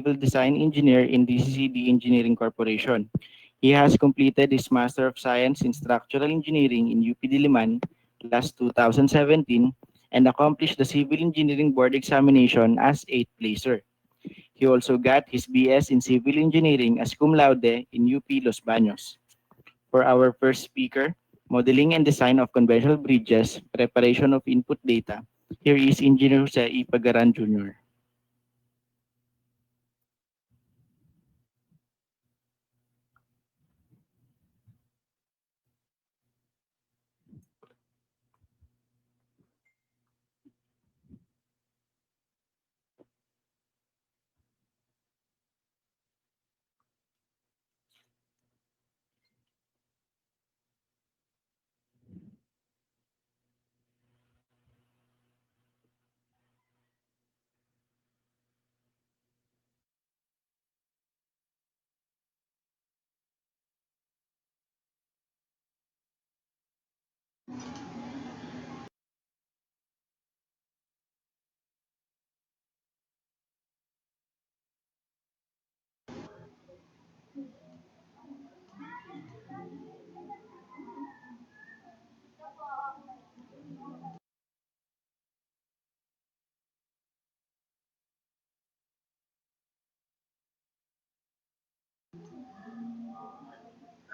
civil design engineer in DCCD Engineering Corporation. He has completed his Master of Science in Structural Engineering in UP Diliman last 2017 and accomplished the Civil Engineering Board examination as 8th placer. He also got his BS in Civil Engineering as cum laude in UP Los Baños. For our first speaker, Modeling and Design of Conventional Bridges, Preparation of Input Data, here is Engineer Jose E. Pagaran Jr.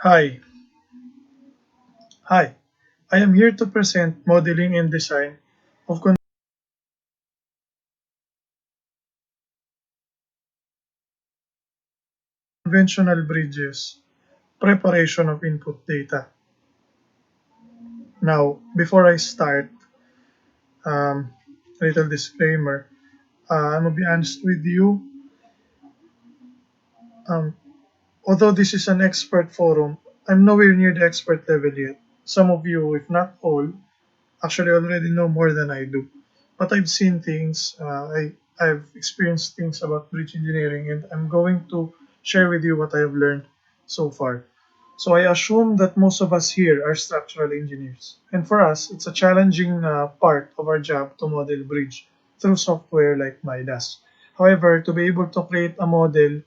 Hi, hi. I am here to present modeling and design of conventional bridges, preparation of input data. Now, before I start, a little disclaimer. I'm gonna be honest with you. Um, Although this is an expert forum, I'm nowhere near the expert level yet. Some of you, if not all, actually already know more than I do. But I've seen things, I've experienced things about bridge engineering, and I'm going to share with you what I have learned so far. So I assume that most of us here are structural engineers. And for us, it's a challenging part of our job to model bridge through software like Midas. However, to be able to create a model,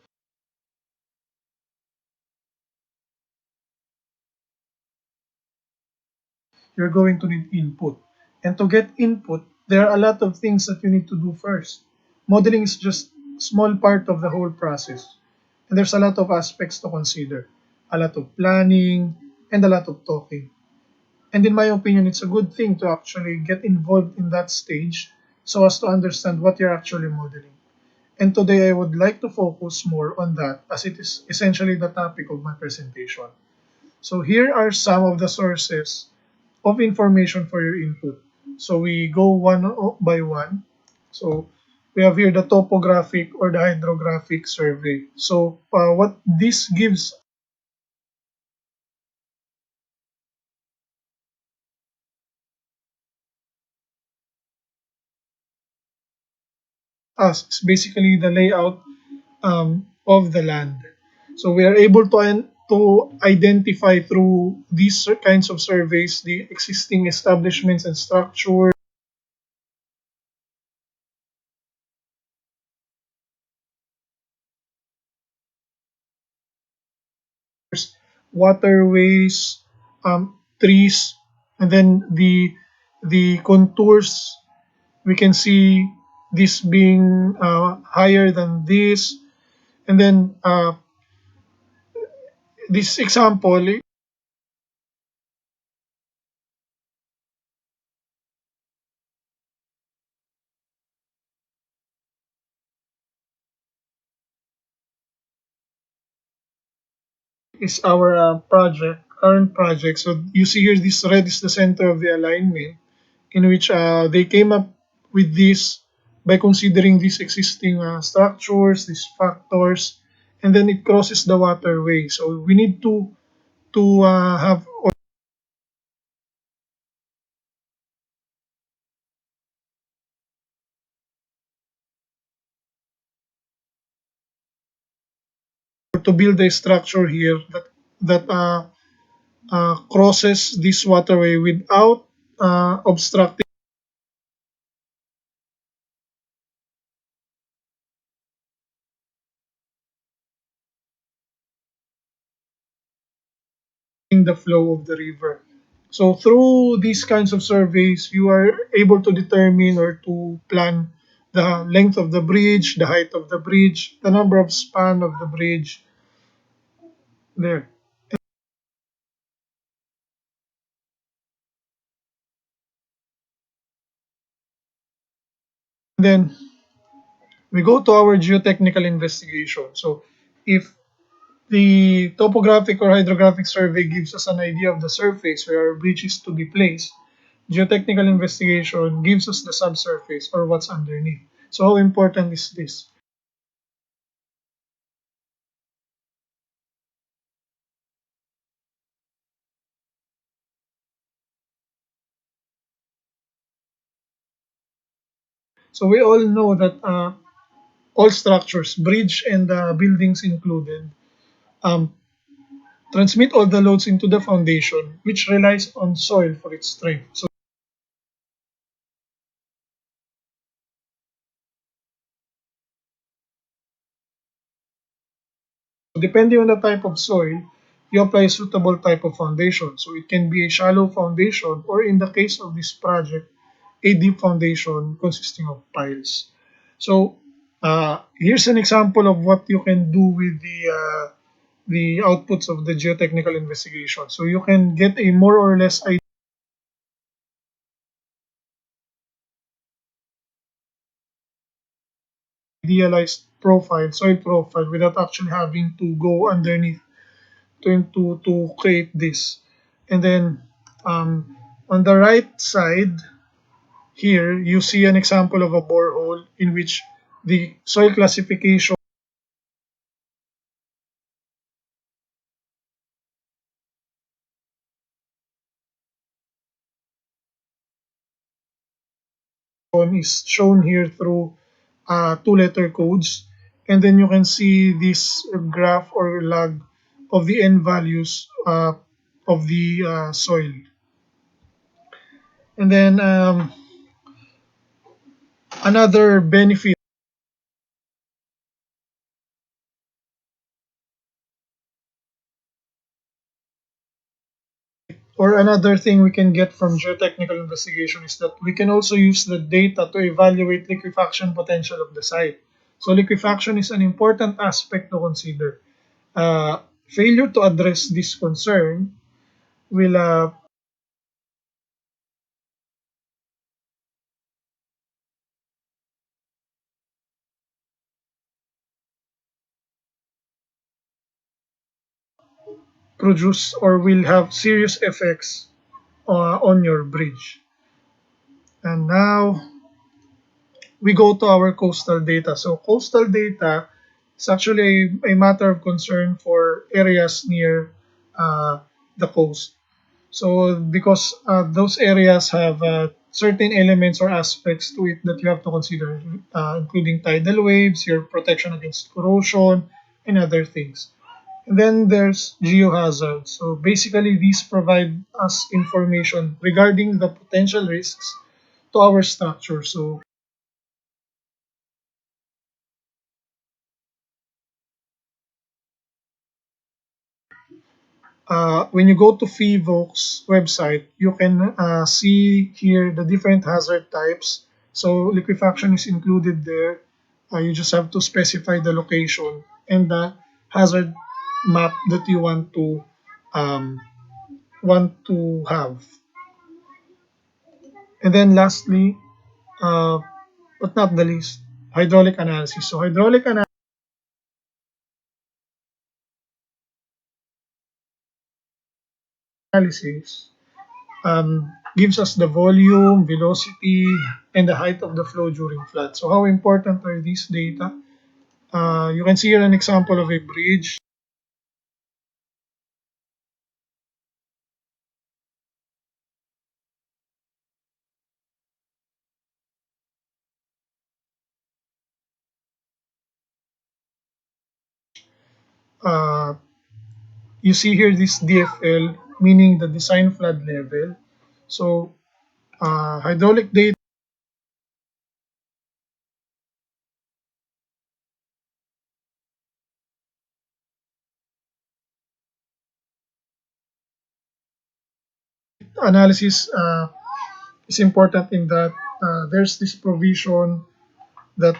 you're going to need input. And to get input, there are a lot of things that you need to do first. Modeling is just a small part of the whole process. And there's a lot of aspects to consider, a lot of planning, and a lot of talking. And in my opinion, it's a good thing to actually get involved in that stage so as to understand what you're actually modeling. And today I would like to focus more on that as it is essentially the topic of my presentation. So here are some of the sources of information for your input. So we go one by one. So we have here the topographic or the hydrographic survey. So what this gives us is basically the layout of the land. So we are able to identify through these kinds of surveys the existing establishments and structures, waterways, trees, and then the contours. We can see this being higher than this, and then this example is our current project. So you see here, this red is the center of the alignment, in which they came up with this by considering these existing structures, these factors, and then it crosses the waterway. So we need to have or to build a structure here that crosses this waterway without obstructing in the flow of the river. So through these kinds of surveys, you are able to determine or to plan the length of the bridge, the height of the bridge, the number of span of the bridge there. Then we go to our geotechnical investigation. So if the topographic or hydrographic survey gives us an idea of the surface where our bridge is to be placed, geotechnical investigation gives us the subsurface or what's underneath. So how important is this? So we all know that all structures, bridge and buildings included, um, transmit all the loads into the foundation, which relies on soil for its strength. So depending on the type of soil, you apply a suitable type of foundation. So it can be a shallow foundation, or in the case of this project, a deep foundation consisting of piles. So here's an example of what you can do with the outputs of the geotechnical investigation. So you can get a more or less idealized profile, soil profile, without actually having to go underneath to create this. And then on the right side here, you see an example of a borehole in which the soil classification is shown here through two-letter codes. And then you can see this graph or log of the n values of the soil. And then another benefit or another thing we can get from geotechnical investigation is that we can also use the data to evaluate liquefaction potential of the site. So liquefaction is an important aspect to consider. Failure to address this concern will produce or will have serious effects on your bridge. And now we go to our coastal data. So coastal data is actually a matter of concern for areas near the coast. So because those areas have certain elements or aspects to it that you have to consider, including tidal waves, your protection against corrosion, and other things. And then there's geohazards. So basically, these provide us information regarding the potential risks to our structure. So when you go to FIVOC's website, you can see here the different hazard types. So liquefaction is included there. You just have to specify the location and the hazard map that you um, want to have. And then lastly, uh, but not the least, hydraulic analysis. So hydraulic analysis gives us the volume, velocity, and the height of the flow during flood. So how important are these data? You can see here an example of a bridge. Uh, you see here this DFL, meaning the design flood level. So hydraulic data analysis is important in that there's this provision that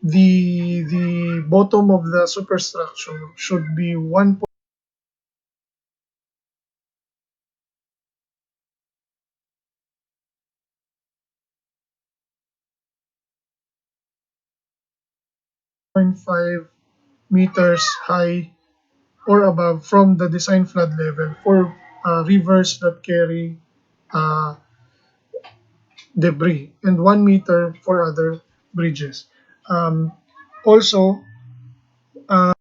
the bottom of the superstructure should be 1.5 meters high or above from the design flood level for rivers that carry uh, debris, and 1 meter for other bridges. Um, Also, uh,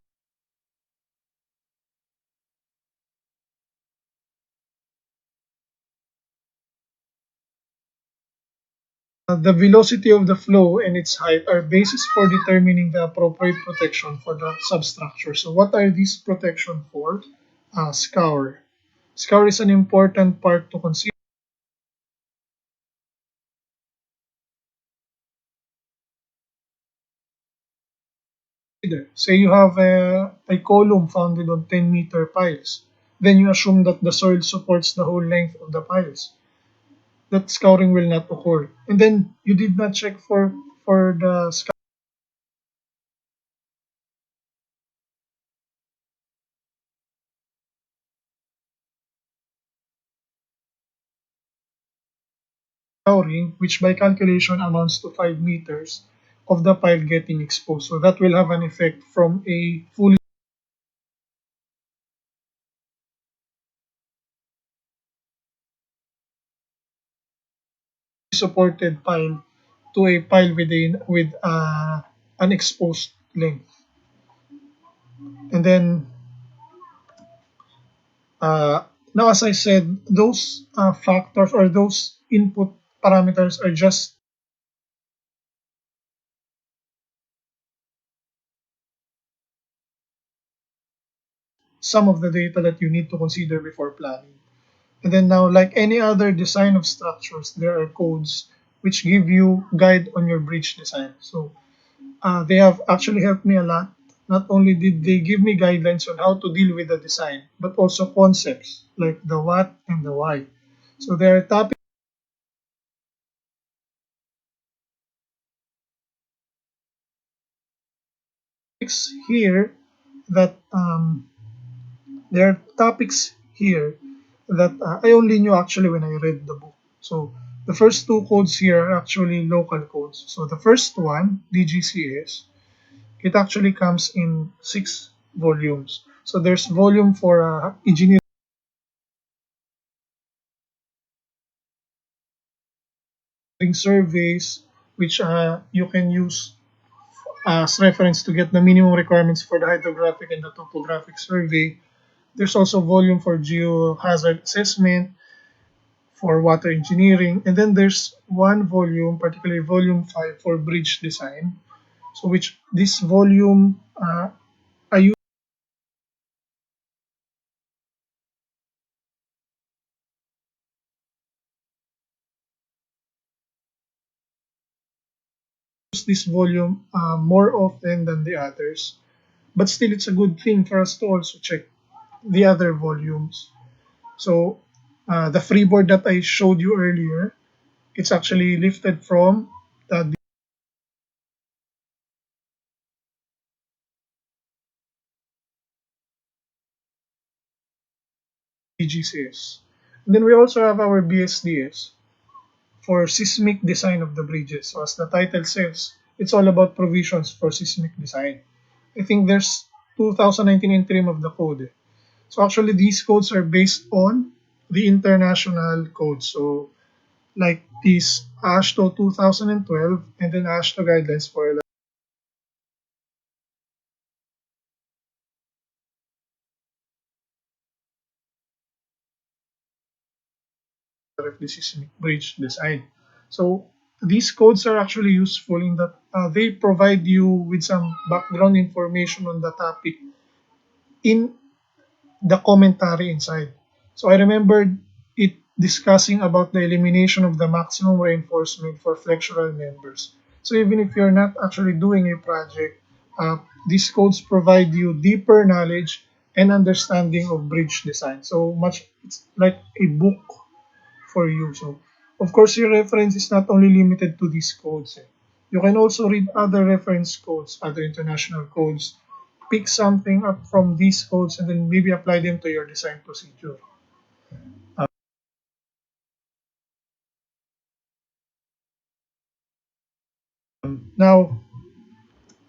the velocity of the flow and its height are basis for determining the appropriate protection for the substructure. So what are these protection for? Scour. Scour is an important part to consider. Say you have a column founded on 10-meter piles. Then you assume that the soil supports the whole length of the piles. That scouring will not occur. And then you did not check for the scouring, which by calculation amounts to 5 meters of the pile getting exposed. So that will have an effect from a fully supported pile to a pile with an exposed length. And then now, as I said, those factors or those input parameters are just some of the data that you need to consider before planning. And then now, like any other design of structures, there are codes which give you guide on your bridge design. So they have actually helped me a lot. Not only did they give me guidelines on how to deal with the design, but also concepts like the what and the why. So there are topics here that there are topics here that I only knew actually when I read the book. So the first two codes here are actually local codes. So the first one, DGCS, it actually comes in 6 volumes. So there's volume for engineering surveys, which you can use as reference to get the minimum requirements for the hydrographic and the topographic survey. There's also volume for geohazard assessment, for water engineering, and then there's one volume, particularly volume 5 for bridge design. So which this volume I use this volume more often than the others, but still it's a good thing for us to also check the other volumes. So the freeboard that I showed you earlier, it's actually lifted from the DGCS. And then we also have our BSDS for seismic design of the bridges. So as the title says, it's all about provisions for seismic design. I think there's 2019 interim of the code. So actually these codes are based on the international codes. So like these AASHTO 2012 and then AASHTO guidelines for the seismic bridge design. So these codes are actually useful in that they provide you with some background information on the topic in the commentary inside. So I remembered it discussing about the elimination of the maximum reinforcement for flexural members. So even if you're not actually doing a project, these codes provide you deeper knowledge and understanding of bridge design. So much, it's like a book for you. So, of course, your reference is not only limited to these codes. You can also read other reference codes, other international codes, pick something up from these codes, and then maybe apply them to your design procedure. Now,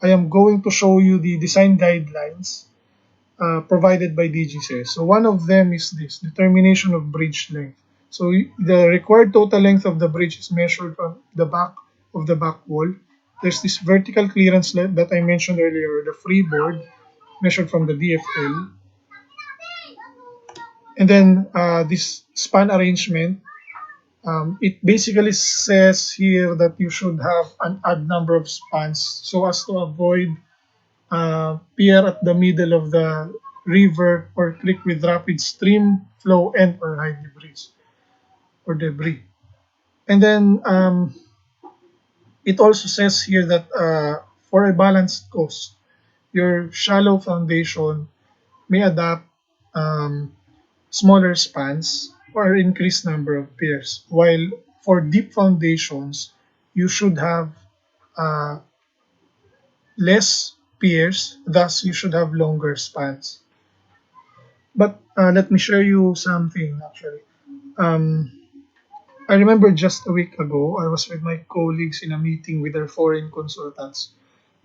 I am going to show you the design guidelines provided by DGCS. So one of them is this, determination of bridge length. So the required total length of the bridge is measured from the back of the back wall. There's this vertical clearance that I mentioned earlier, the freeboard, measured from the DFL. And then this span arrangement, it basically says here that you should have an odd number of spans so as to avoid pier at the middle of the river or creek with rapid stream flow and or high debris. And then it also says here that for a balanced cost, your shallow foundation may adapt um, smaller spans or increased number of piers, while for deep foundations, you should have uh, less piers, thus you should have longer spans. But let me share you something actually. Um, I remember just a week ago, I was with my colleagues in a meeting with their foreign consultants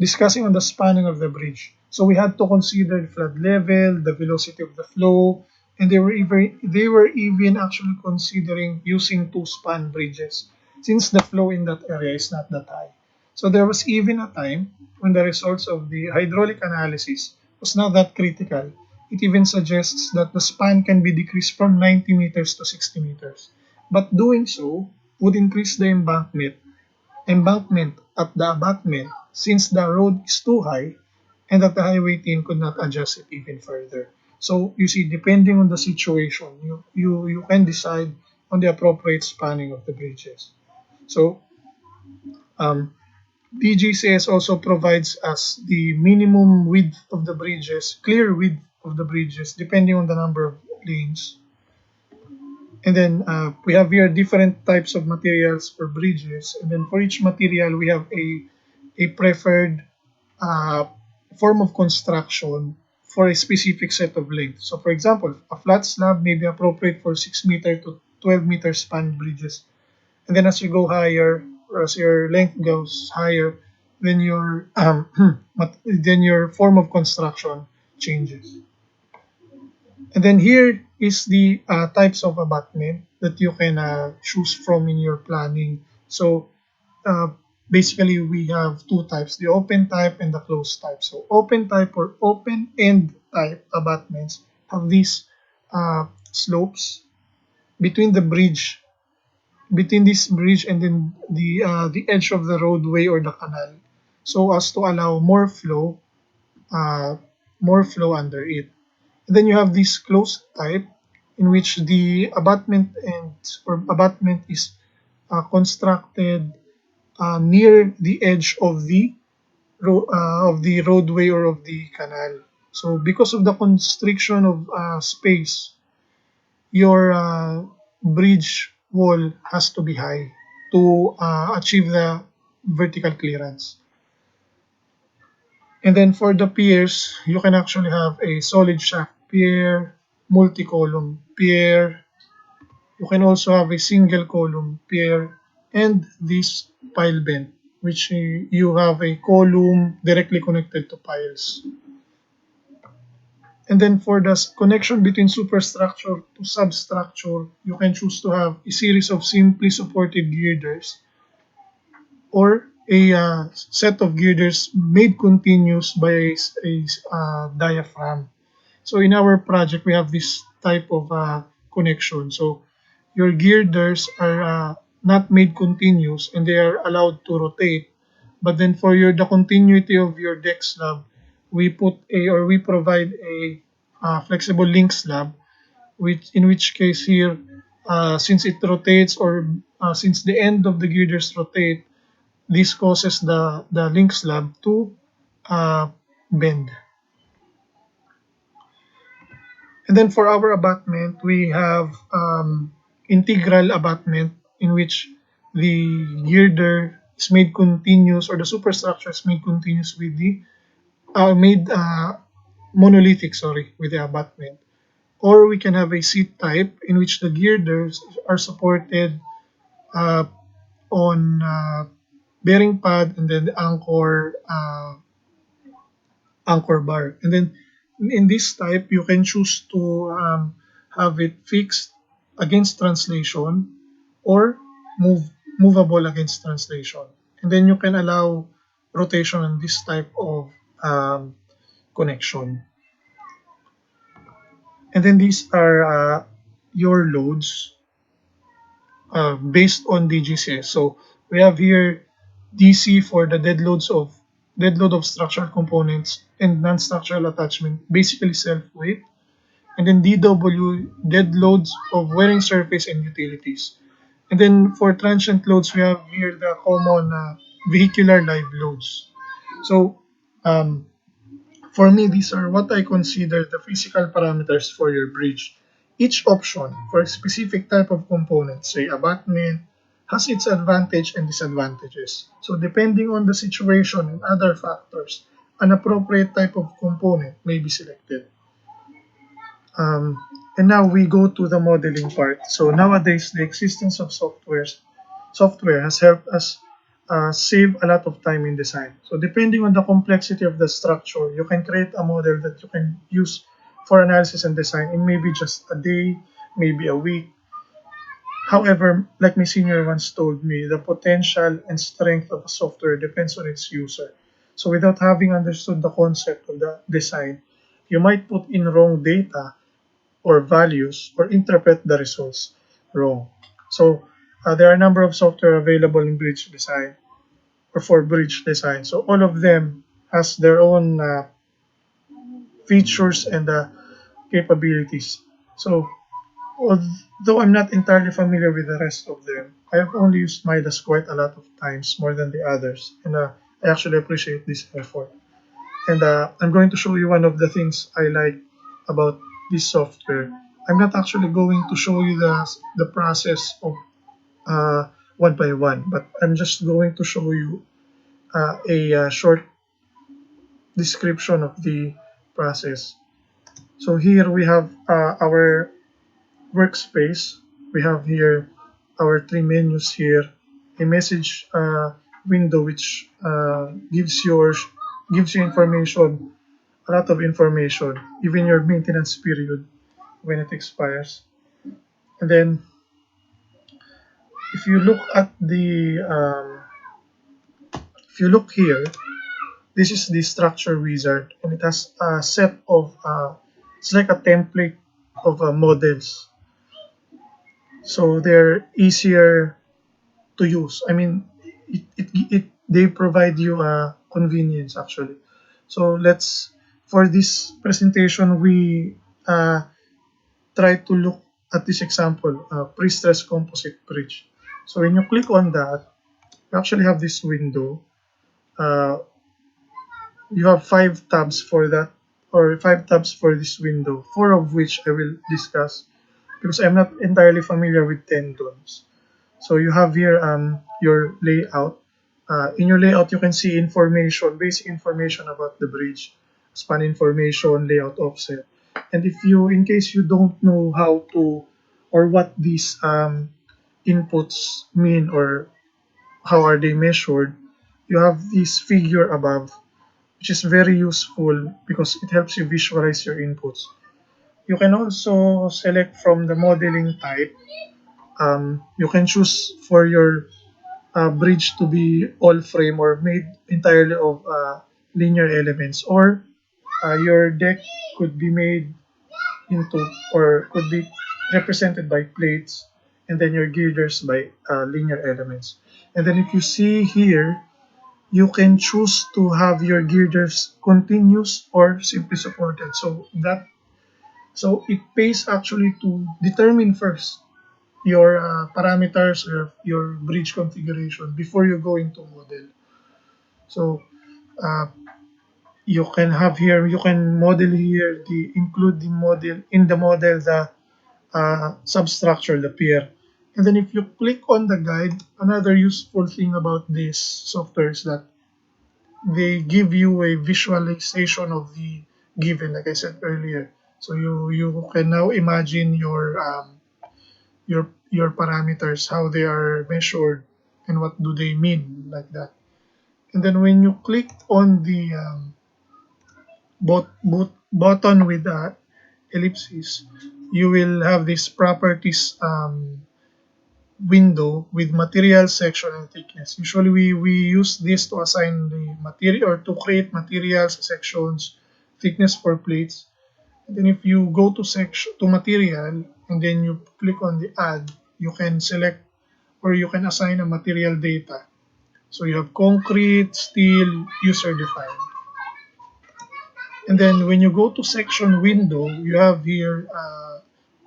discussing on the spanning of the bridge. So we had to consider the flood level, the velocity of the flow, and they were even actually considering using two span bridges since the flow in that area is not that high. So there was even a time when the results of the hydraulic analysis was not that critical. It even suggests that the span can be decreased from 90 meters to 60 meters. But doing so would increase the embankment at the abutment since the road is too high and that the highway team could not adjust it even further. So you see, depending on the situation, you can decide on the appropriate spanning of the bridges. So um, DGCS also provides us the minimum width of the bridges, clear width of the bridges, depending on the number of lanes. And then we have here different types of materials for bridges. And then for each material, we have a preferred uh, form of construction for a specific set of length. So for example, a flat slab may be appropriate for 6 meter to 12-meter span bridges. And then as you go higher, or as your length goes higher, then your then your form of construction changes. And then here is the types of abutment that you can choose from in your planning. So uh, basically we have two types, the open type and the closed type. So open type or open end type abutments have these slopes between the bridge, between this bridge and then the edge of the roadway or the canal, so as to allow uh, more flow under it. And then you have this closed type in which the abutment is constructed near the edge of the roadway or of the canal. So because of the constriction of space, your bridge wall has to be high to achieve the vertical clearance. And then for the piers, you can actually have a solid shaft pier, multi-column pier. You can also have a single column pier and this pile bend, which you have a column directly connected to piles. And then for the connection between superstructure to substructure, you can choose to have a series of simply supported girders or a set of girders made continuous by a diaphragm. So in our project, we have this type of connection. So your girders are not made continuous and they are allowed to rotate. But then for the continuity of your deck slab, we provide a flexible link slab, which in which case here, since it rotates or since the end of the girders rotate, this causes the link slab to bend. And then for our abutment, we have integral abutment in which the girder is made continuous, or the superstructure is made continuous with the made monolithic, sorry, with the abutment. Or we can have a seat type in which the girders are supported uh, on bearing pad and then the anchor bar. And then in this type, you can choose to have it fixed against translation or move movable against translation. And then you can allow rotation on this type of connection. And then these are your loads based on DGCS. So we have here DC for the dead load of structural components and non-structural attachment, basically self-weight. And then DW, dead loads of wearing surface and utilities. And then for transient loads, we have here the common vehicular live loads. So um, for me, these are what I consider the physical parameters for your bridge. Each option for a specific type of component, say abutment, has its advantage and disadvantages. So depending on the situation and other factors, an appropriate type of component may be selected. Um, and now we go to the modeling part. So nowadays, the existence of software has helped us save a lot of time in design. So depending on the complexity of the structure, you can create a model that you can use for analysis and design in maybe just a day, maybe a week. However, like my senior once told me, the potential and strength of a software depends on its user. So without having understood the concept of the design, you might put in wrong data or values or interpret the results wrong. So there are a number of software available in bridge design or for bridge design. So all of them has their own features and capabilities. So although I'm not entirely familiar with the rest of them, I have only used Midas quite a lot of times, more than the others, and I actually appreciate this effort. And I'm going to show you one of the things I like about this software. I'm not actually going to show you the process of one by one, but I'm just going to show you a short description of the process. So here we have our workspace. We have here our three menus here, a message window which gives you information, a lot of information, even your maintenance period when it expires. And then if you look at the if you look here, this is the structure wizard, and it has a set of it's like a template of models, so they're easier to use. I mean, it they provide you a convenience actually. So let's for this presentation we try to look at this example, pre-stress composite bridge. So when you click on that, you actually have this window. Uh, you have five tabs for that, or five tabs for this window, four of which I will discuss because I'm not entirely familiar with tendons. So you have here your layout. In your layout, you can see information, basic information about the bridge, span information, layout offset. And if you, in case you don't know how to, or what these inputs mean, or how are they measured, you have this figure above, which is very useful because it helps you visualize your inputs. You can also select from the modeling type. You can choose for your bridge to be all frame or made entirely of linear elements, or your deck could be made into, or could be represented by plates, and then your girders by linear elements. And then if you see here, you can choose to have your girders continuous or simply supported. So it pays actually to determine first your parameters or your bridge configuration before you go into model. So uh, you can have here, you can model here the include the model in the model the substructure, the pier. And then if you click on the guide, another useful thing about this software is that they give you a visualization of the given, like I said earlier. So you can now imagine your parameters, how they are measured, and what do they mean, like that. And then when you click on the button with the ellipsis, you will have this properties window with material, section, and thickness. Usually we use this to assign the material or to create materials, sections, thickness for plates. And then if you go to section to material and then you click on the add, you can select or you can assign a material data. So you have concrete, steel, user defined. And then when you go to section window, you have here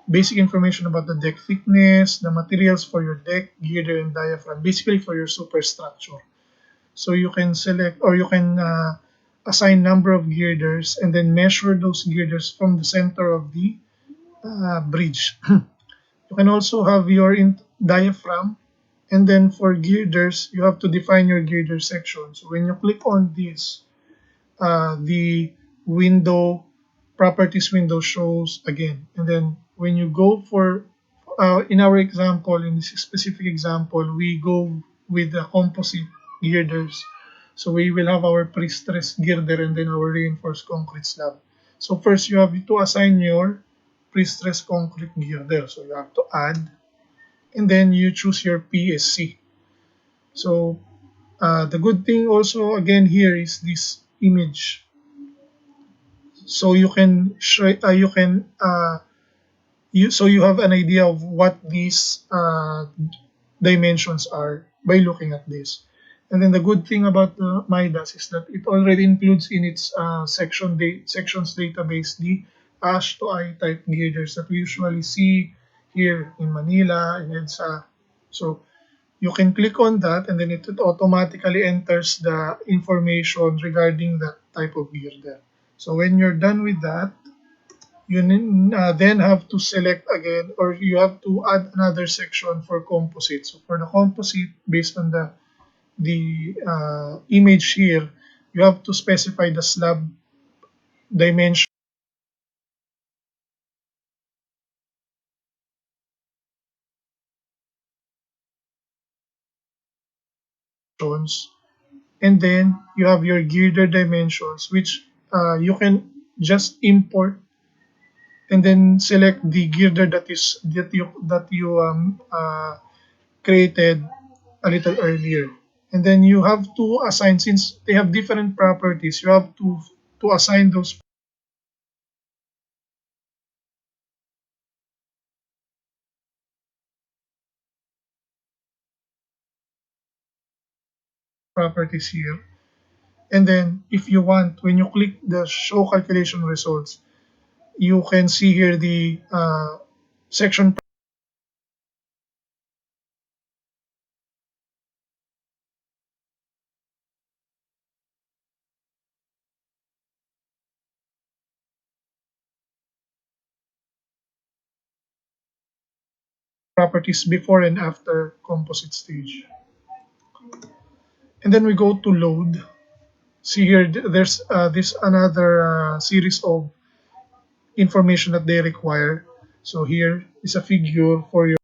basic information about the deck thickness, the materials for your deck, girder, and diaphragm, basically for your superstructure. So you can select or you can assign number of girders and then measure those girders from the center of the bridge. You can also have your diaphragm, and then for girders, you have to define your girder section. So when you click on this, the window properties window shows again. And then when you go for in our example, in this specific example, we go with the composite girders. So we will have our pre-stressed girder and then our reinforced concrete slab. So first you have to assign your pre-stressed concrete girder. So you have to add, and then you choose your PSC. So the good thing also again here is this image, so you can so you have an idea of what these dimensions are by looking at this. And then the good thing about the Midas is that it already includes in its sections database the ash to eye type girders that we usually see here in Manila and EDSA. So you can click on that and then it automatically enters the information regarding that type of girder. So when you're done with that, you then have to select again or you have to add another section for composite. So for the composite, based on the image here, you have to specify the slab dimensions, and then you have your girder dimensions, which you can just import and then select the girder that you created a little earlier. And then you have to assign, since they have different properties, you have to assign those properties here. And then if you want, when you click the show calculation results, you can see here the section properties before and after composite stage. And then we go to load. See here, there's this another series of information that they require. So here is a figure for your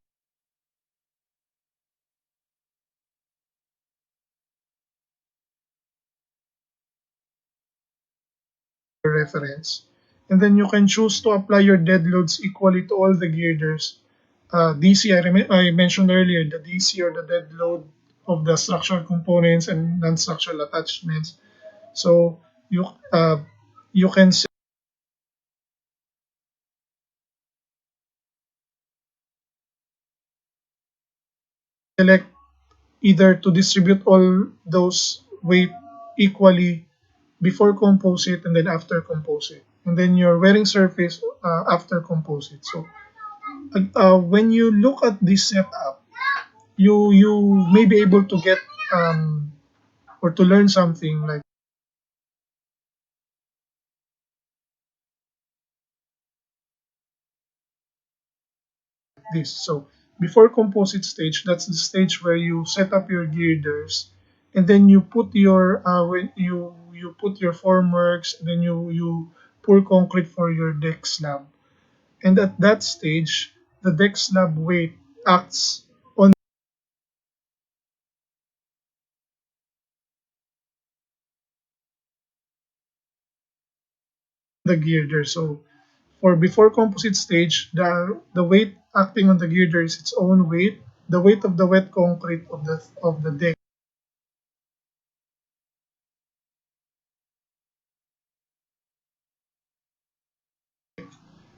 reference. And then you can choose to apply your dead loads equally to all the girders. DC, I mentioned earlier, the DC or the dead load of the structural components and non-structural attachments. So you can select either to distribute all those weight equally before composite and then after composite, and then your wearing surface after composite. So when you look at this setup, you may be able to get or to learn something like this. So before composite stage, that's the stage where you set up your girders, and then you put your when you put your formworks, and then you pour concrete for your deck slab. And at that stage, the deck slab weight acts on the girder. So for before composite stage, the weight acting on the girder is its own weight. The weight of the wet concrete of the deck,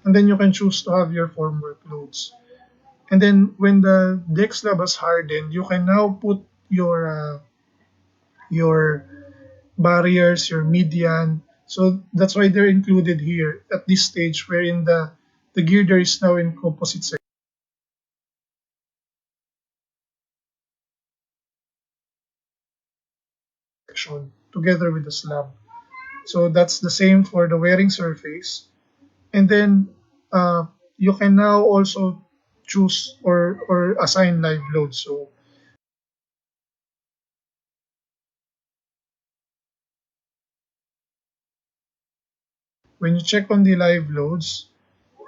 and then you can choose to have your formwork loads. And then when the deck slab has hardened, you can now put your barriers, your median. So that's why they're included here at this stage, wherein the girder is now in composite section together with the slab. So that's the same for the wearing surface. And then you can now also choose or assign live loads. So when you check on the live loads,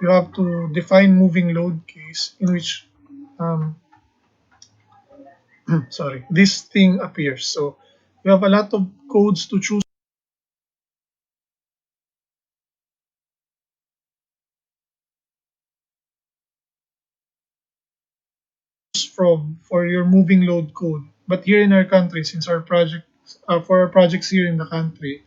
you have to define moving load case in which um, sorry, this thing appears. So you have a lot of codes to choose from for your moving load code. But here in our country, since our project for our projects here in the country,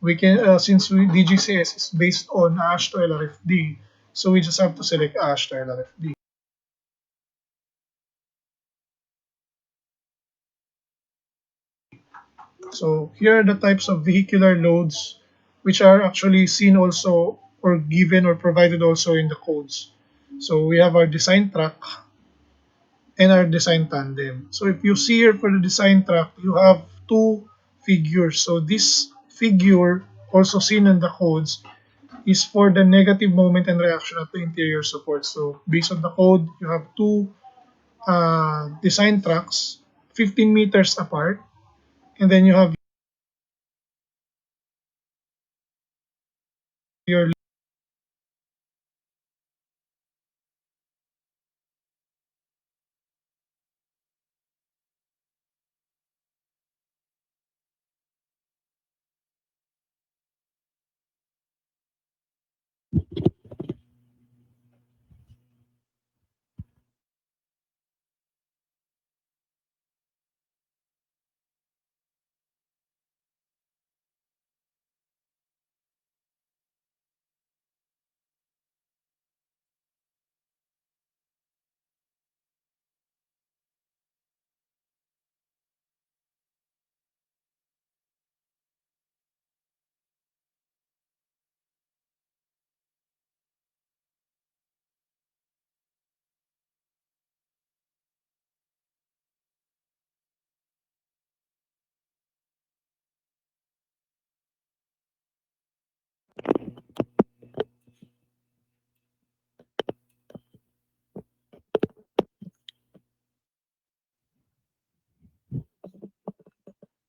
we can since DGCS is based on ASH to LRFD, so we just have to select ASH to LRFD. So here are the types of vehicular loads which are actually seen also or given or provided also in the codes. So we have our design track and our design tandem. So if you see here for the design track, you have two figures. So this figure, also seen in the codes, is for the negative moment and reaction at the interior support. So based on the code, you have two design tracks, 15 meters apart, and then you have your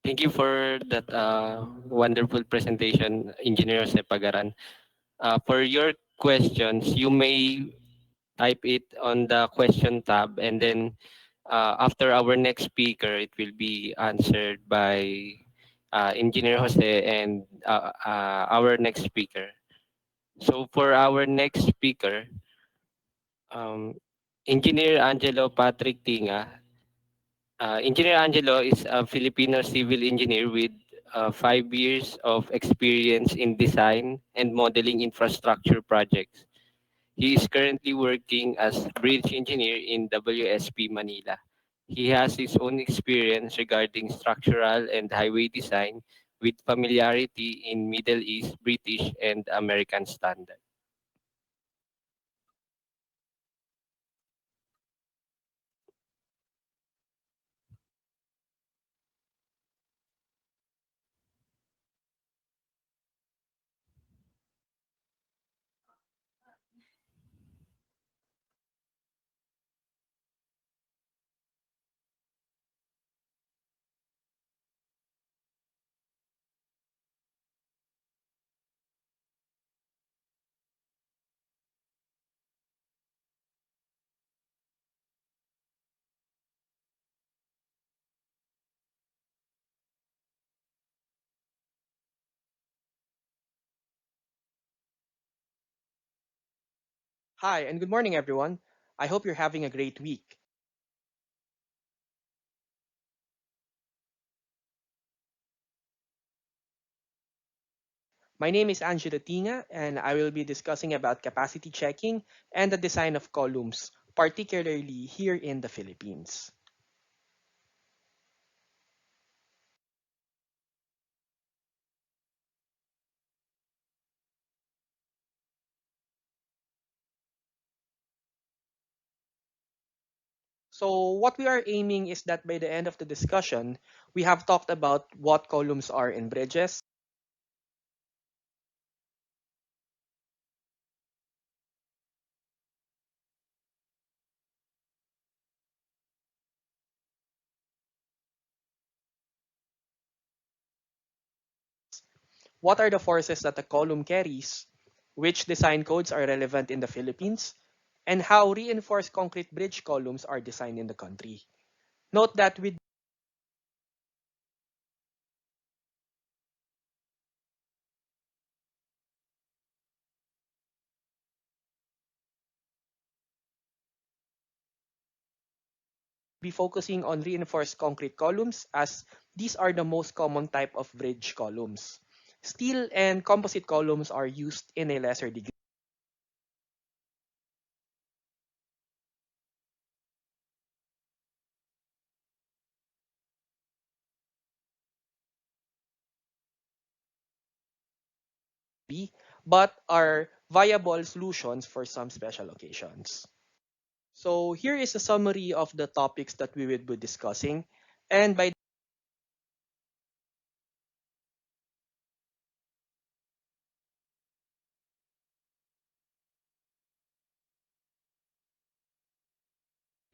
Thank you for that wonderful presentation, Engineer Jose Pagaran. For your questions, you may type it on the question tab, and then after our next speaker, it will be answered by Engineer Jose and our next speaker. So for our next speaker, um, Engineer Angelo Patrick Tinga. Engineer Angelo is a Filipino civil engineer with 5 years of experience in design and modeling infrastructure projects. He is currently working as bridge engineer in WSP Manila. He has his own experience regarding structural and highway design with familiarity in Middle East, British, and American standards. Hi, and good morning, everyone. I hope you're having a great week. My name is Angelo Tinga, and I will be discussing about capacity checking and the design of columns, particularly here in the Philippines. So, what we are aiming is that by the end of the discussion, we have talked about what columns are in bridges, what are the forces that a column carries, which design codes are relevant in the Philippines, and how reinforced concrete bridge columns are designed in the country. Note that with be focusing on reinforced concrete columns as these are the most common type of bridge columns. Steel and composite columns are used in a lesser degree. But are viable solutions for some special occasions. So here is a summary of the topics that we will be discussing. And by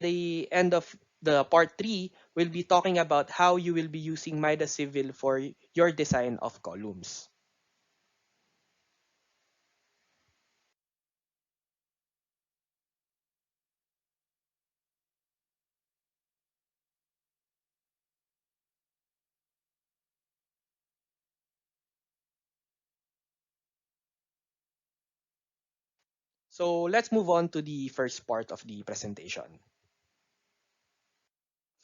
the end of the part 3, we'll be talking about how you will be using Midas Civil for your design of columns. So let's move on to the first part of the presentation.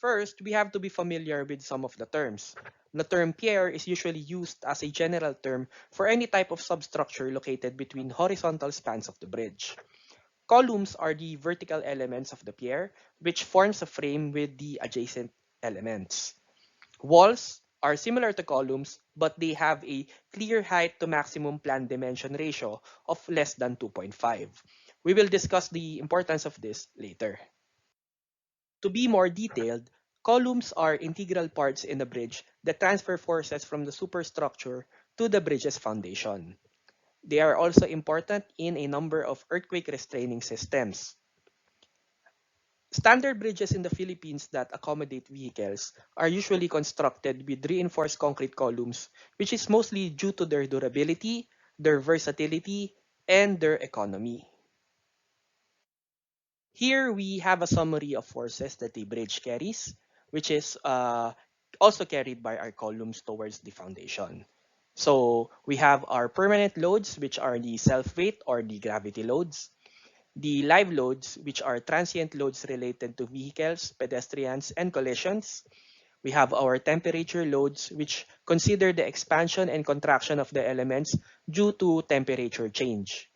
First, we have to be familiar with some of the terms. The term pier is usually used as a general term for any type of substructure located between horizontal spans of the bridge. Columns are the vertical elements of the pier, which forms a frame with the adjacent elements. Walls are similar to columns, but they have a clear height to maximum planned dimension ratio of less than 2.5. We will discuss the importance of this later. To be more detailed, columns are integral parts in the bridge that transfer forces from the superstructure to the bridge's foundation. They are also important in a number of earthquake restraining systems. Standard bridges in the Philippines that accommodate vehicles are usually constructed with reinforced concrete columns, which is mostly due to their durability, their versatility, and their economy. Here we have a summary of forces that the bridge carries, which is also carried by our columns towards the foundation. So we have our permanent loads, which are the self-weight or the gravity loads, the live loads, which are transient loads related to vehicles, pedestrians, and collisions. We have our temperature loads, which consider the expansion and contraction of the elements due to temperature change.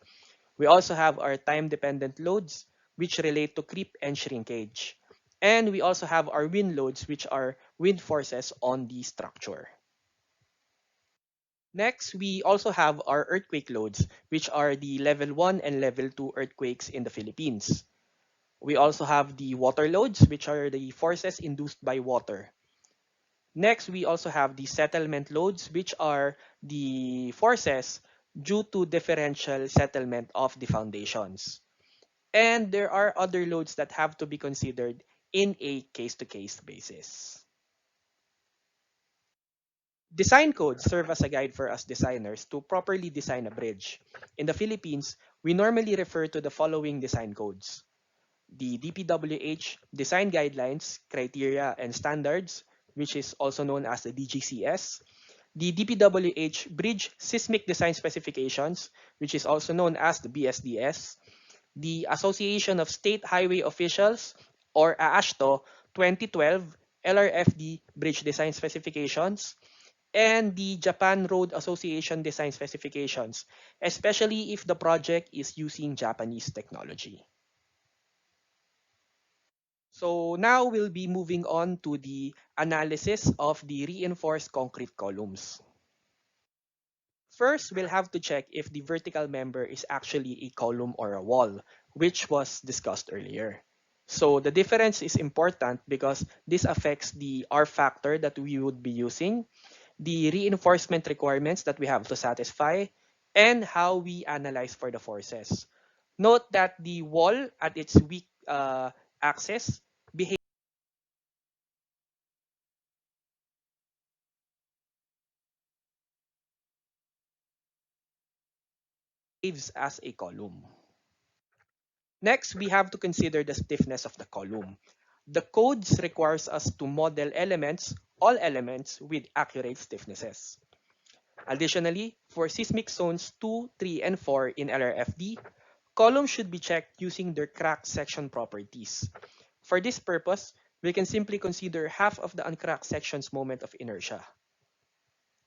We also have our time-dependent loads, which relate to creep and shrinkage. And we also have our wind loads, which are wind forces on the structure. Next, we also have our earthquake loads, which are the level 1 and level 2 earthquakes in the Philippines. We also have the water loads, which are the forces induced by water. Next, we also have the settlement loads, which are the forces due to differential settlement of the foundations. And there are other loads that have to be considered in a case-to-case basis. Design codes serve as a guide for us designers to properly design a bridge. In the Philippines, we normally refer to the following design codes: the DPWH Design Guidelines, Criteria, and Standards, which is also known as the DGCS, the DPWH Bridge Seismic Design Specifications, which is also known as the BSDS, the Association of State Highway Officials, or AASHTO, 2012 LRFD Bridge Design Specifications, and the Japan Road Association Design Specifications, especially if the project is using Japanese technology. So now we'll be moving on to the analysis of the reinforced concrete columns. First, we'll have to check if the vertical member is actually a column or a wall, which was discussed earlier. So the difference is important because this affects the R factor that we would be using, the reinforcement requirements that we have to satisfy, and how we analyze for the forces. Note that the wall at its weak axis behaves as a column. Next, we have to consider the stiffness of the column. The codes requires us to model elements, all elements, with accurate stiffnesses. Additionally, for seismic zones 2, 3, and 4 in LRFD, columns should be checked using their crack section properties. For this purpose, we can simply consider half of the uncracked section's moment of inertia.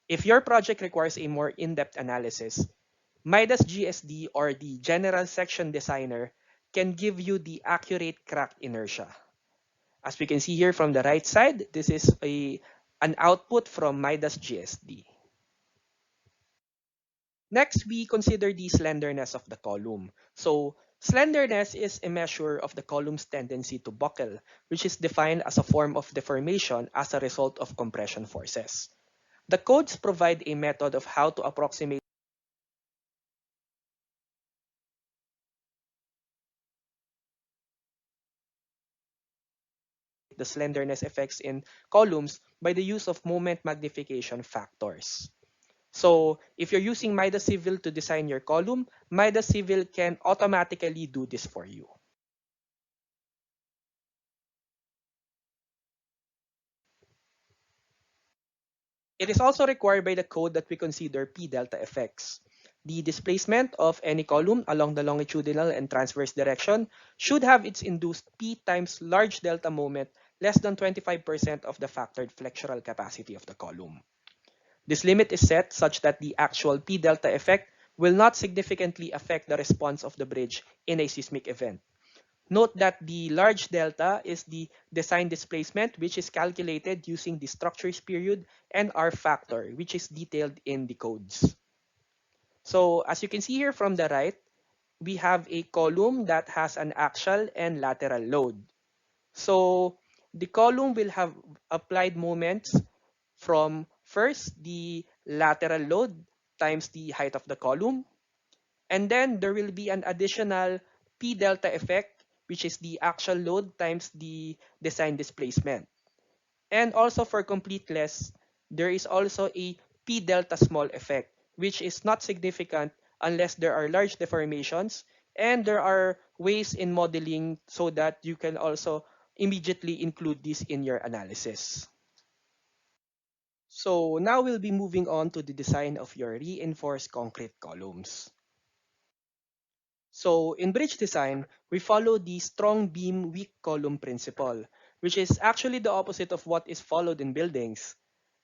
If your project requires a more in-depth analysis, Midas GSD, or the General Section Designer, can give you the accurate crack inertia. As we can see here from the right side, this is an output from Midas GSD. Next, we consider the slenderness of the column. So, slenderness is a measure of the column's tendency to buckle, which is defined as a form of deformation as a result of compression forces. The codes provide a method of how to approximate the slenderness effects in columns by the use of moment magnification factors. So, if you're using Midas Civil to design your column, Midas Civil can automatically do this for you. It is also required by the code that we consider P delta effects. The displacement of any column along the longitudinal and transverse direction should have its induced P times large delta moment less than 25% of the factored flexural capacity of the column. This limit is set such that the actual P delta effect will not significantly affect the response of the bridge in a seismic event. Note that the large delta is the design displacement, which is calculated using the structures period and R factor, which is detailed in the codes. So as you can see here from the right, we have a column that has an axial and lateral load. So the column will have applied moments from first the lateral load times the height of the column, and then there will be an additional P delta effect, which is the axial load times the design displacement. And also for completeness, there is also a P delta small effect, which is not significant unless there are large deformations, and there are ways in modeling so that you can also immediately include this in your analysis. So now we'll be moving on to the design of your reinforced concrete columns. So in bridge design, we follow the strong beam weak column principle, which is actually the opposite of what is followed in buildings.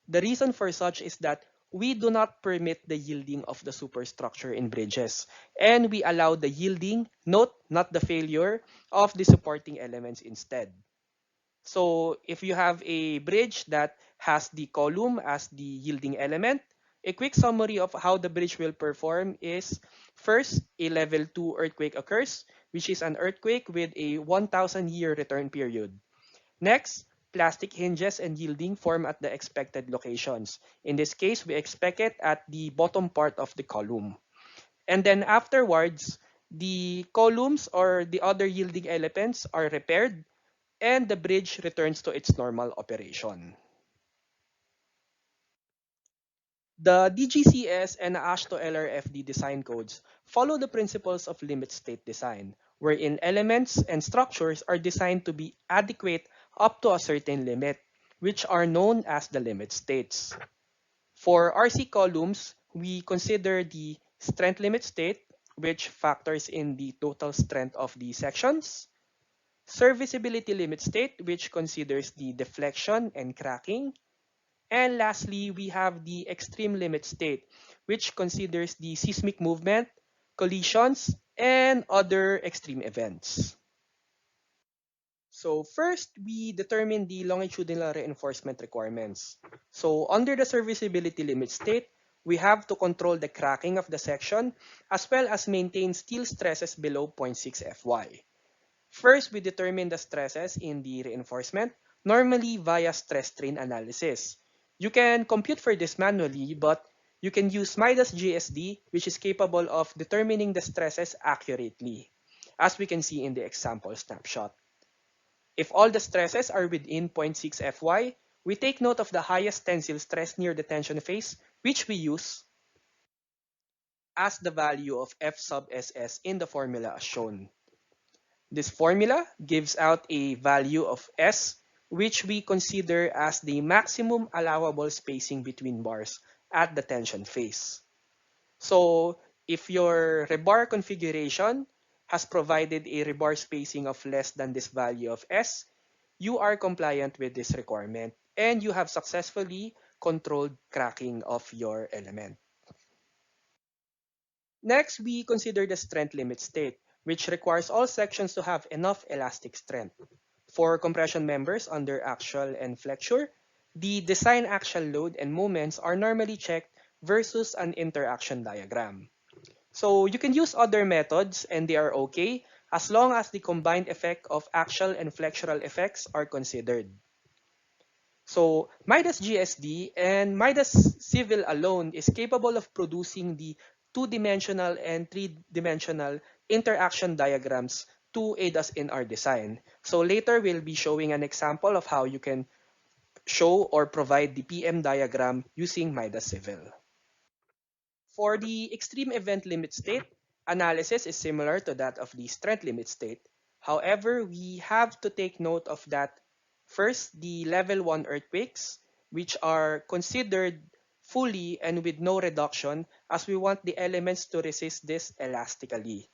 The reason for such is that we do not permit the yielding of the superstructure in bridges, and we allow the yielding, note, not the failure, of the supporting elements instead. So if you have a bridge that has the column as the yielding element, a quick summary of how the bridge will perform is first, a level 2 earthquake occurs, which is an earthquake with a 1,000-year return period. Next, plastic hinges and yielding form at the expected locations. In this case, we expect it at the bottom part of the column. And then afterwards, the columns or the other yielding elements are repaired and the bridge returns to its normal operation. The DGCS and AASHTO LRFD design codes follow the principles of limit state design, wherein elements and structures are designed to be adequate up to a certain limit, which are known as the limit states. For RC columns, we consider the strength limit state, which factors in the total strength of the sections. Serviceability limit state, which considers the deflection and cracking. And lastly, we have the extreme limit state, which considers the seismic movement, collisions, and other extreme events. So first, we determine the longitudinal reinforcement requirements. So under the serviceability limit state, we have to control the cracking of the section as well as maintain steel stresses below 0.6 Fy. First, we determine the stresses in the reinforcement, normally via stress strain analysis. You can compute for this manually, but you can use Midas GSD, which is capable of determining the stresses accurately, as we can see in the example snapshot. If all the stresses are within 0.6 Fy, we take note of the highest tensile stress near the tension phase, which we use as the value of F sub SS in the formula as shown. This formula gives out a value of S, which we consider as the maximum allowable spacing between bars at the tension phase. So if your rebar configuration has provided a rebar spacing of less than this value of S, you are compliant with this requirement and you have successfully controlled cracking of your element. Next, we consider the strength limit state, which requires all sections to have enough elastic strength. For compression members under axial and flexure, the design axial load and moments are normally checked versus an interaction diagram. So you can use other methods and they are okay as long as the combined effect of axial and flexural effects are considered. So Midas GSD and Midas Civil alone is capable of producing the two-dimensional and three-dimensional interaction diagrams to aid us in our design. So later we'll be showing an example of how you can show or provide the PM diagram using Midas Civil. For the extreme event limit state, analysis is similar to that of the strength limit state. However, we have to take note of that first, the level 1 earthquakes, which are considered fully and with no reduction as we want the elements to resist this elastically.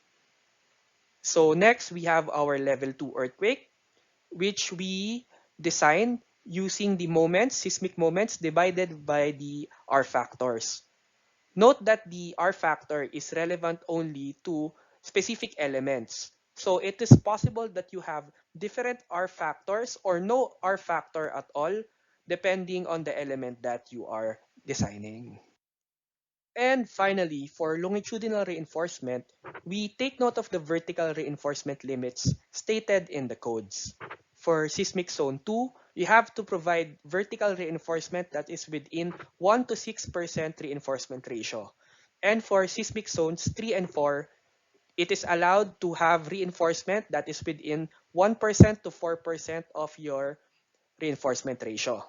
So next, we have our level 2 earthquake, which we design using the moments, seismic moments divided by the R factors. Note that the R factor is relevant only to specific elements. So it is possible that you have different R factors or no R factor at all, depending on the element that you are designing. And finally, for longitudinal reinforcement, we take note of the vertical reinforcement limits stated in the codes. For seismic zone 2, you have to provide vertical reinforcement that is within 1 to 6% reinforcement ratio. And for seismic zones 3 and 4, it is allowed to have reinforcement that is within 1% to 4% of your reinforcement ratio.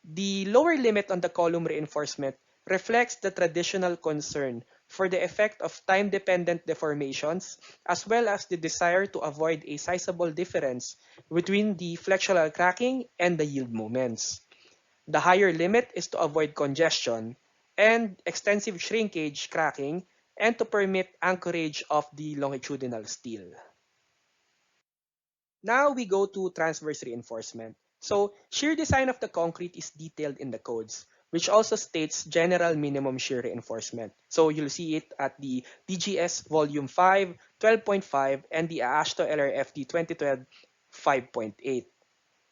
The lower limit on the column reinforcement reflects the traditional concern for the effect of time-dependent deformations as well as the desire to avoid a sizable difference between the flexural cracking and the yield moments. The higher limit is to avoid congestion and extensive shrinkage cracking and to permit anchorage of the longitudinal steel. Now we go to transverse reinforcement. So shear design of the concrete is detailed in the codes, which also states general minimum shear reinforcement. So you'll see it at the DGS Volume 5, 12.5, and the AASHTO LRFT 2012, 5.8.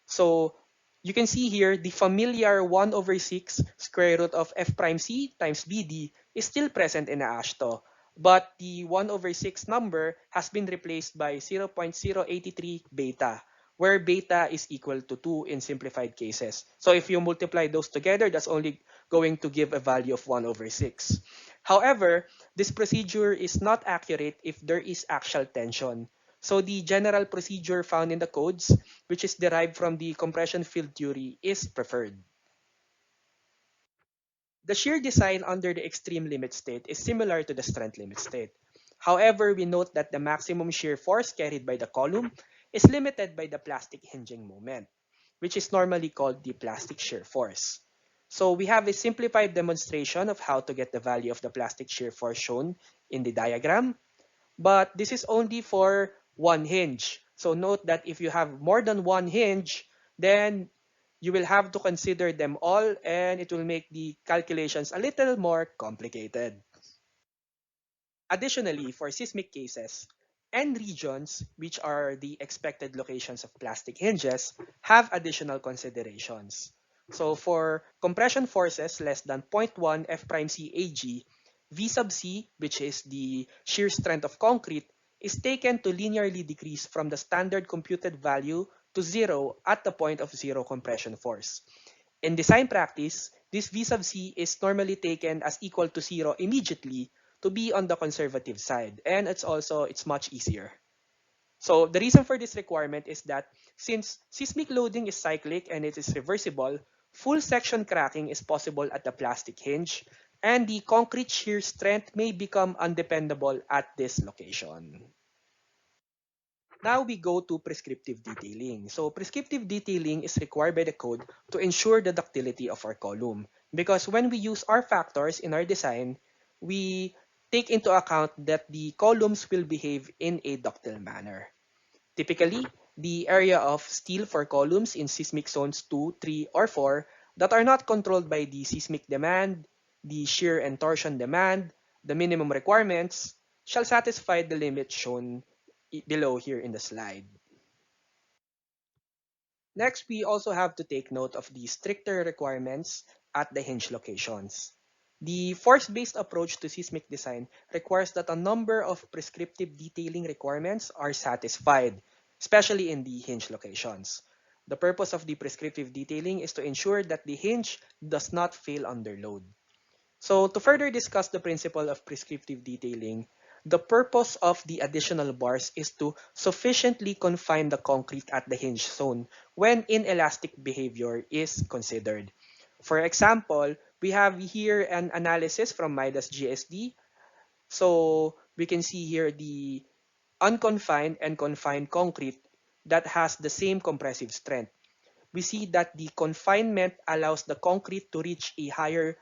So you can see here the familiar 1 over 6 square root of F prime C times BD is still present in AASHTO, but the 1 over 6 number has been replaced by 0.083 beta, where beta is equal to 2 in simplified cases. So if you multiply those together, that's only going to give a value of 1 over 6. However, this procedure is not accurate if there is axial tension. So the general procedure found in the codes, which is derived from the compression field theory, is preferred. The shear design under the extreme limit state is similar to the strength limit state. However, we note that the maximum shear force carried by the column is limited by the plastic hinging moment, which is normally called the plastic shear force. So we have a simplified demonstration of how to get the value of the plastic shear force shown in the diagram, but this is only for one hinge. So note that if you have more than one hinge, then you will have to consider them all and it will make the calculations a little more complicated. Additionally, for seismic cases, end regions, which are the expected locations of plastic hinges, have additional considerations. So for compression forces less than 0.1 F prime C AG, V sub C, which is the shear strength of concrete, is taken to linearly decrease from the standard computed value to zero at the point of zero compression force. In design practice, this V sub C is normally taken as equal to zero immediately to be on the conservative side, and it's much easier. So the reason for this requirement is that since seismic loading is cyclic and it is reversible, full section cracking is possible at the plastic hinge, and the concrete shear strength may become undependable at this location. Now we go to prescriptive detailing. So prescriptive detailing is required by the code to ensure the ductility of our column. Because when we use R factors in our design, we take into account that the columns will behave in a ductile manner. Typically, the area of steel for columns in seismic zones 2, 3, or 4 that are not controlled by the seismic demand, the shear and torsion demand, the minimum requirements, shall satisfy the limits shown below here in the slide. Next, we also have to take note of the stricter requirements at the hinge locations. The force-based approach to seismic design requires that a number of prescriptive detailing requirements are satisfied, especially in the hinge locations. The purpose of the prescriptive detailing is to ensure that the hinge does not fail under load. So to further discuss the principle of prescriptive detailing, the purpose of the additional bars is to sufficiently confine the concrete at the hinge zone when inelastic behavior is considered. For example, we have here an analysis from Midas GSD. So we can see here the unconfined and confined concrete that has the same compressive strength. We see that the confinement allows the concrete to reach a higher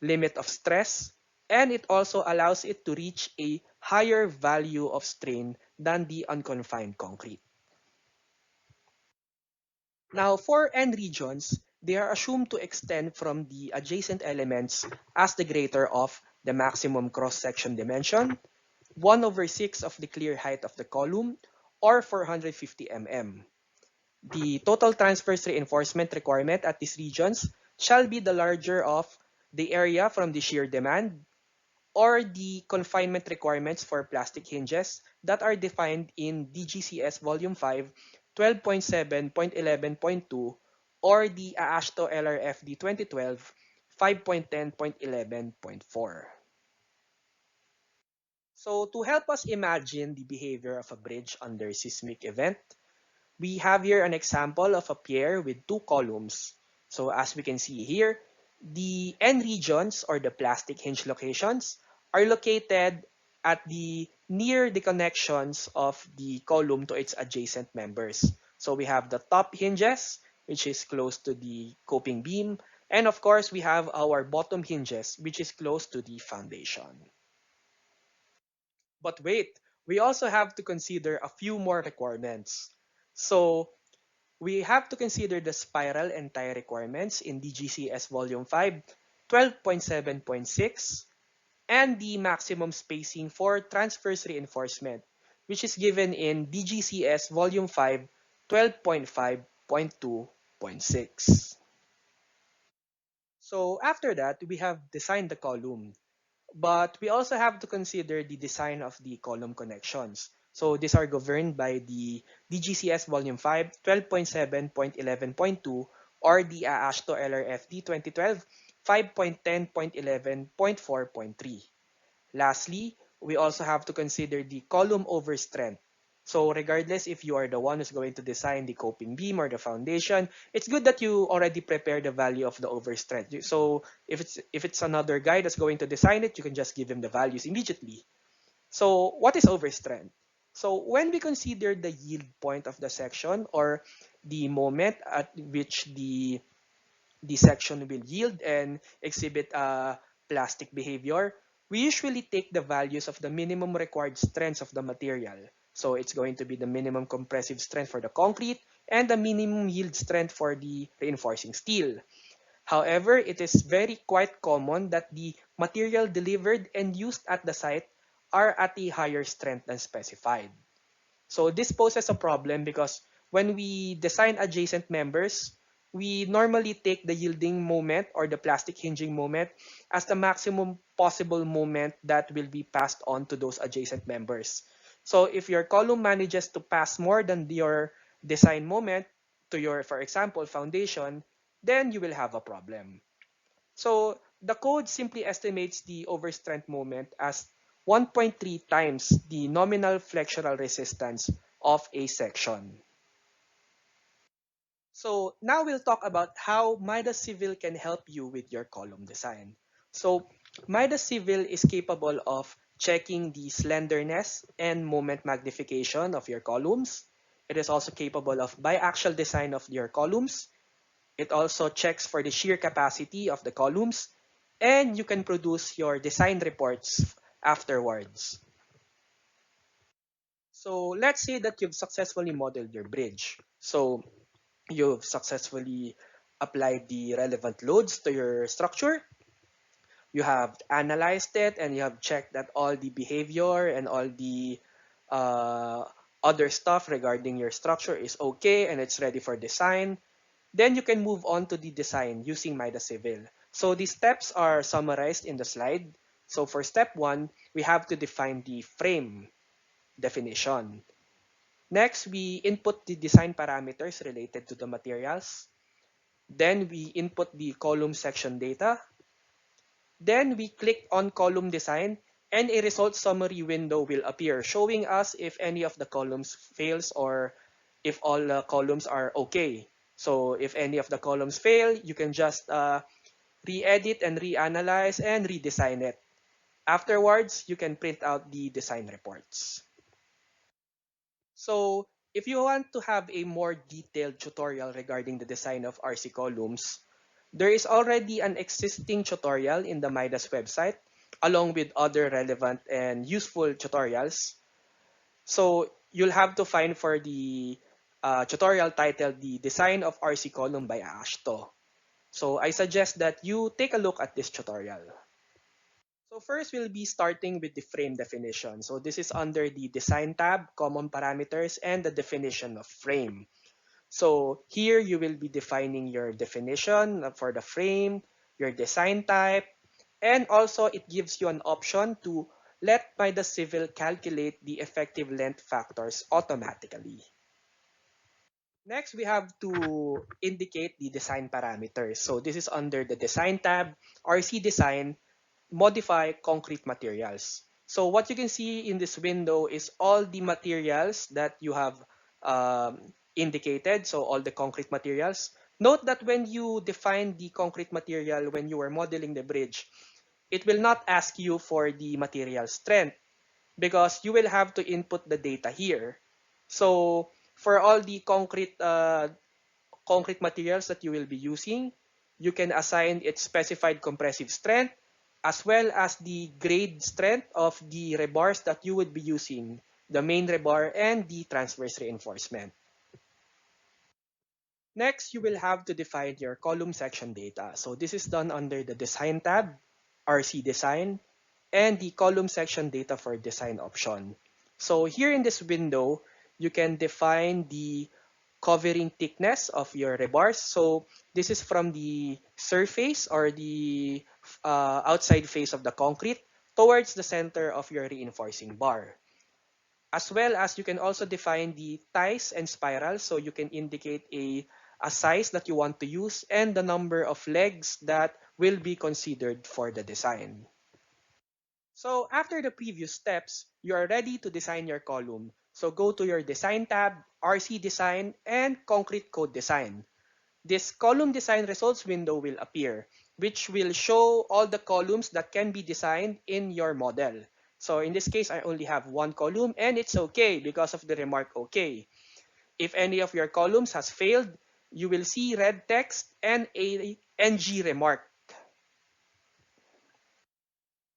limit of stress, and it also allows it to reach a higher value of strain than the unconfined concrete. Now, for end regions, they are assumed to extend from the adjacent elements as the greater of the maximum cross-section dimension, 1 over 6 of the clear height of the column, or 450 mm. The total transverse reinforcement requirement at these regions shall be the larger of the area from the shear demand or the confinement requirements for plastic hinges that are defined in DGCS Volume 5, 12.7.11.2 or the AASHTO LRFD 2012, 5.10.11.4. So to help us imagine the behavior of a bridge under seismic event, we have here an example of a pier with two columns. So as we can see here, the end regions or the plastic hinge locations are located at the near the connections of the column to its adjacent members. So we have the top hinges, which is close to the coping beam, and of course we have our bottom hinges, which is close to the foundation. But wait, we also have to consider a few more requirements. So we have to consider the spiral and tie requirements in DGCS Volume 5, 12.7.6, and the maximum spacing for transverse reinforcement, which is given in DGCS Volume 5, 12.5.2.6. So after that, we have designed the column. But we also have to consider the design of the column connections. So these are governed by the DGCS Volume 5, 12.7.11.2 or the AASHTO LRFD 2012, 5.10.11.4.3. Lastly, we also have to consider the column overstrength. So regardless if you are the one who's going to design the coping beam or the foundation, it's good that you already prepare the value of the overstrength. So if it's another guy that's going to design it, you can just give him the values immediately. So what is overstrength? So when we consider the yield point of the section or the moment at which the the section will yield and exhibit a plastic behavior, we usually take the values of the minimum required strengths of the material. So it's going to be the minimum compressive strength for the concrete and the minimum yield strength for the reinforcing steel. However, it is very quite common that the material delivered and used at the site are at a higher strength than specified. So this poses a problem because when we design adjacent members, we normally take the yielding moment or the plastic hinging moment as the maximum possible moment that will be passed on to those adjacent members. So if your column manages to pass more than your design moment to your, for example, foundation, then you will have a problem. So the code simply estimates the overstrength moment as 1.3 times the nominal flexural resistance of a section. So now we'll talk about how Midas Civil can help you with your column design. So Midas Civil is capable of checking the slenderness and moment magnification of your columns. It is also capable of biaxial design of your columns. It also checks for the shear capacity of the columns, and you can produce your design reports afterwards. So let's say that you've successfully modeled your bridge. So you've successfully applied the relevant loads to your structure. You have analyzed it and you have checked that all the behavior and all the uh, other stuff regarding your structure is okay and it's ready for design. Then you can move on to the design using Midas Civil. So the steps are summarized in the slide. So for step 1, we have to define the frame definition. Next, we input the design parameters related to the materials. Then we input the column section data. Then we click on column design and a result summary window will appear showing us if any of the columns fails or if all the columns are okay. So if any of the columns fail, you can just re-edit and reanalyze and redesign it. Afterwards, you can print out the design reports. So if you want to have a more detailed tutorial regarding the design of RC columns, there is already an existing tutorial in the Midas website along with other relevant and useful tutorials. So you'll have to find for the tutorial titled The Design of RC Column by Ashto. So I suggest that you take a look at this tutorial. So first, we'll be starting with the frame definition. So this is under the Design tab, Common Parameters, and the definition of frame. So here you will be defining your definition for the frame, your design type, and also it gives you an option to let Midas Civil calculate the effective length factors automatically. Next, we have to indicate the design parameters. So this is under the Design tab, RC Design, Modify Concrete Materials. So what you can see in this window is all the materials that you have indicated, so all the concrete materials. Note that when you define the concrete material when you are modeling the bridge, it will not ask you for the material strength because you will have to input the data here. So for all the concrete materials that you will be using, you can assign its specified compressive strength as well as the grade strength of the rebars that you would be using, the main rebar and the transverse reinforcement. Next, you will have to define your column section data. So this is done under the Design tab, RC Design, and the column section data for design option. So here in this window, you can define the covering thickness of your rebars. So this is from the surface or the outside face of the concrete towards the center of your reinforcing bar. As well as you can also define the ties and spirals, so you can indicate a size that you want to use and the number of legs that will be considered for the design. So after the previous steps, you are ready to design your column. So go to your Design tab, RC Design, and Concrete Code Design. This column design results window will appear, which will show all the columns that can be designed in your model. So in this case, I only have one column and it's okay because of the remark okay. If any of your columns has failed, you will see red text and a NG remark.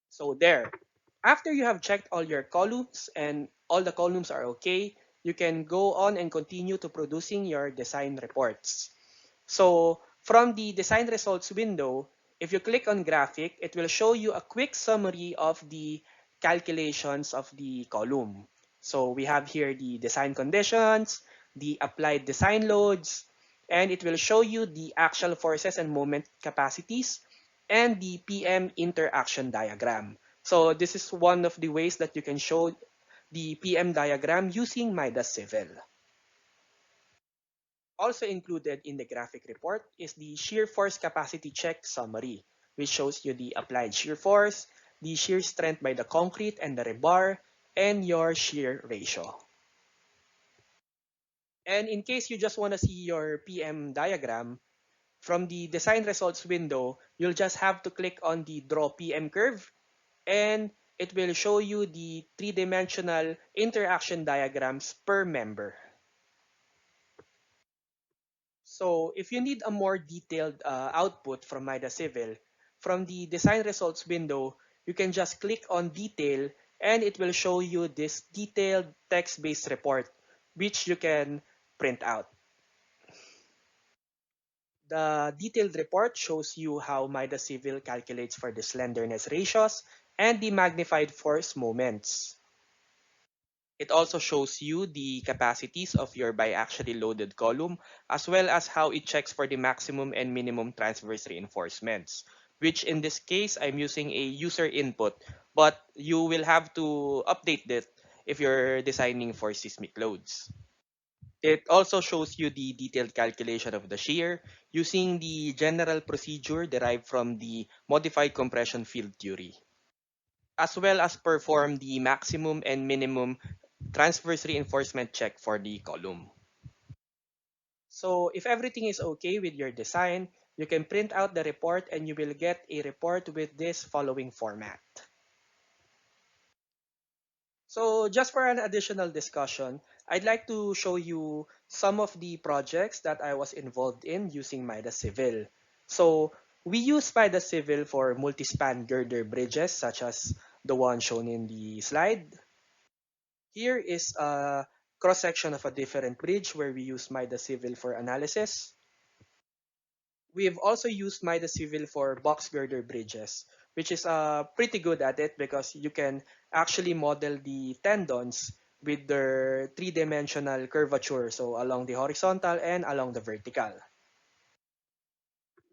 So there. After you have checked all your columns and all the columns are okay, you can go on and continue to producing your design reports. So from the design results window, if you click on graphic, it will show you a quick summary of the calculations of the column. So we have here the design conditions, the applied design loads, and it will show you the axial forces and moment capacities and the PM interaction diagram. So this is one of the ways that you can show the PM diagram using Midas Civil. Also included in the graphic report is the shear force capacity check summary, which shows you the applied shear force, the shear strength by the concrete and the rebar, and your shear ratio. And in case you just want to see your PM diagram, from the design results window, you'll just have to click on the draw PM curve, and it will show you the three-dimensional interaction diagrams per member. So if you need a more detailed output from Midas Civil, from the design results window, you can just click on detail and it will show you this detailed text-based report, which you can print out. The detailed report shows you how Midas Civil calculates for the slenderness ratios and the magnified force moments. It also shows you the capacities of your biaxially loaded column, as well as how it checks for the maximum and minimum transverse reinforcements, which in this case, I'm using a user input, but you will have to update it if you're designing for seismic loads. It also shows you the detailed calculation of the shear using the general procedure derived from the modified compression field theory, as well as perform the maximum and minimum transverse reinforcement check for the column. So if everything is okay with your design, you can print out the report and you will get a report with this following format. So just for an additional discussion, I'd like to show you some of the projects that I was involved in using Midas Civil. So we use Midas Civil for multi-span girder bridges such as the one shown in the slide. Here is a cross-section of a different bridge where we use Midas Civil for analysis. We've also used Midas Civil for box girder bridges, which is pretty good at it because you can actually model the tendons with their three-dimensional curvature, so along the horizontal and along the vertical.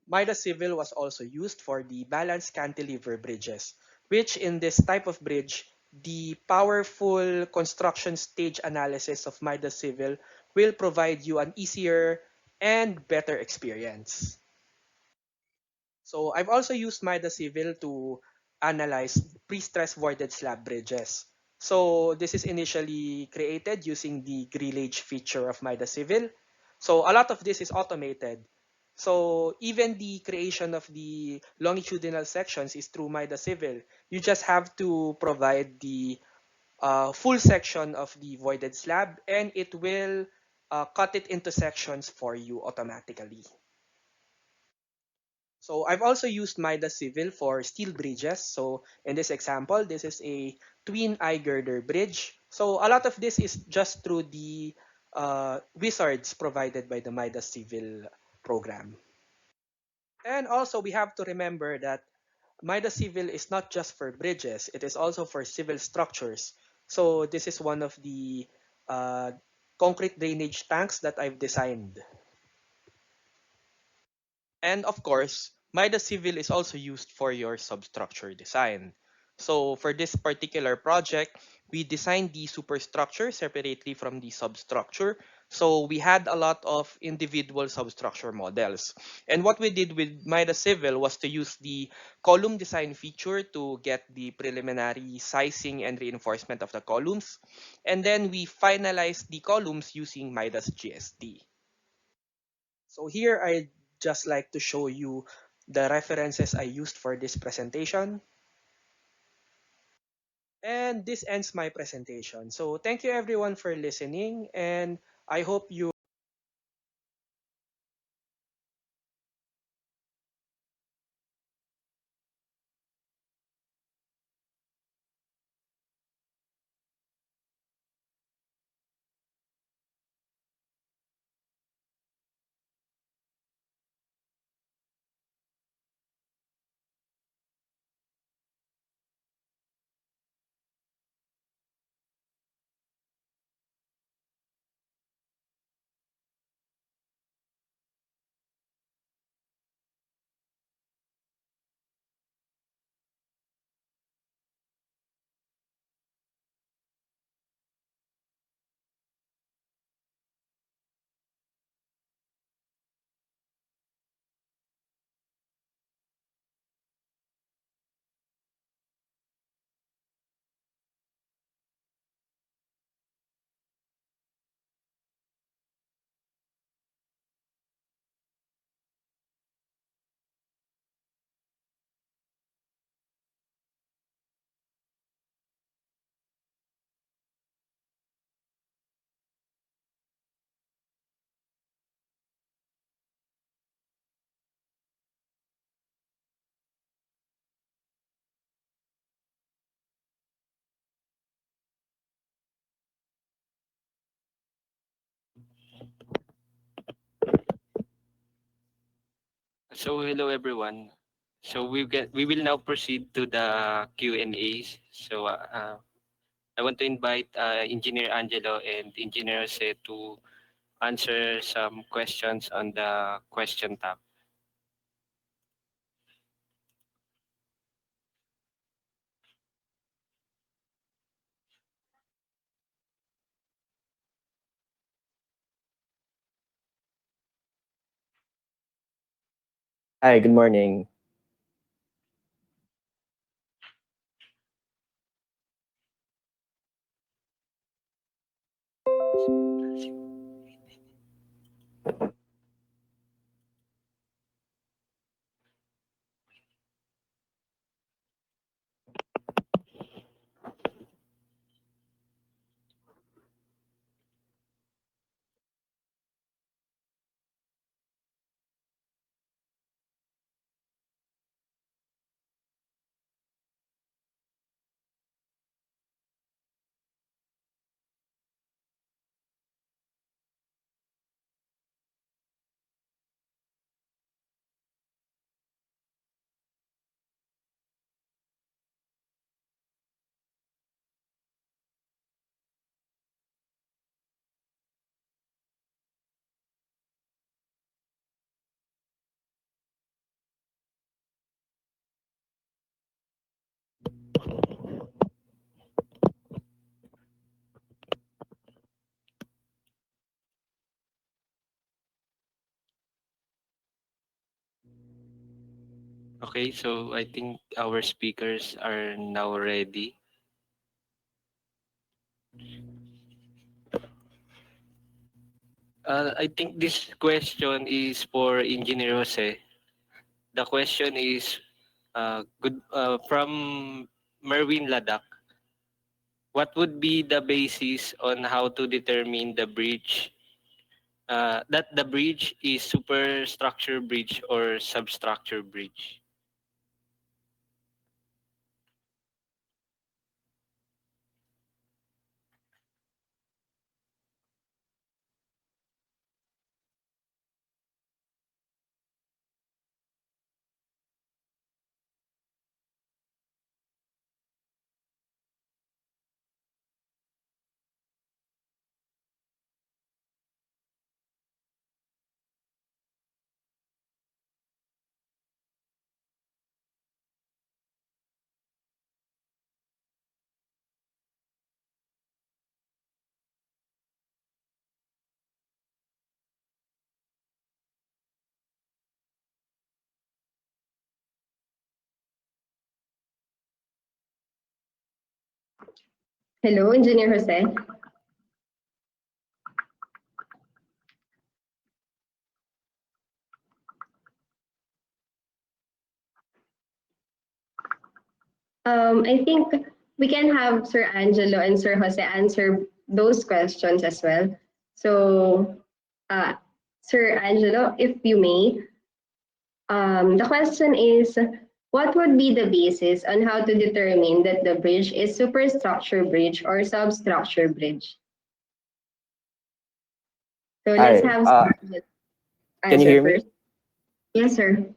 Midas Civil was also used for the balanced cantilever bridges, which in this type of bridge, the powerful construction stage analysis of Midas Civil will provide you an easier and better experience. So I've also used Midas Civil to analyze pre-stress voided slab bridges. So this is initially created using the grillage feature of Midas Civil. So a lot of this is automated. So even the creation of the longitudinal sections is through Midas Civil. You just have to provide the full section of the voided slab and it will cut it into sections for you automatically. So I've also used Midas Civil for steel bridges. So in this example, this is a twin eye girder bridge. So a lot of this is just through the wizards provided by the Midas Civil program. And also we have to remember that Midas Civil is not just for bridges, it is also for civil structures. So this is one of the uh, concrete drainage tanks that I've designed. And of course, Midas Civil is also used for your substructure design. So for this particular project, we designed the superstructure separately from the substructure. So we had a lot of individual substructure models. And what we did with Midas Civil was to use the column design feature to get the preliminary sizing and reinforcement of the columns. And then we finalized the columns using Midas GST. So here I just like to show you the references I used for this presentation. And this ends my presentation. So thank you everyone for listening and I hope you So hello everyone. So we will now proceed to the Q&As. So I want to invite Engineer Angelo and Engineer Jose to answer some questions on the question tab. Hi, good morning. Okay, so I think our speakers are now ready. I think this question is for Engineer Jose. The question is from Merwin Ladak. What would be the basis on how to determine the bridge that the bridge is superstructure bridge or substructure bridge? Hello, Engineer Jose. I think we can have Sir Angelo and Sir Jose answer those questions as well. So, uh, Sir Angelo, if you may, the question is, what would be the basis on how to determine that the bridge is superstructure bridge or substructure bridge? So let's Hi, have Sir Angelo can you answer hear me? first. Yes, sir.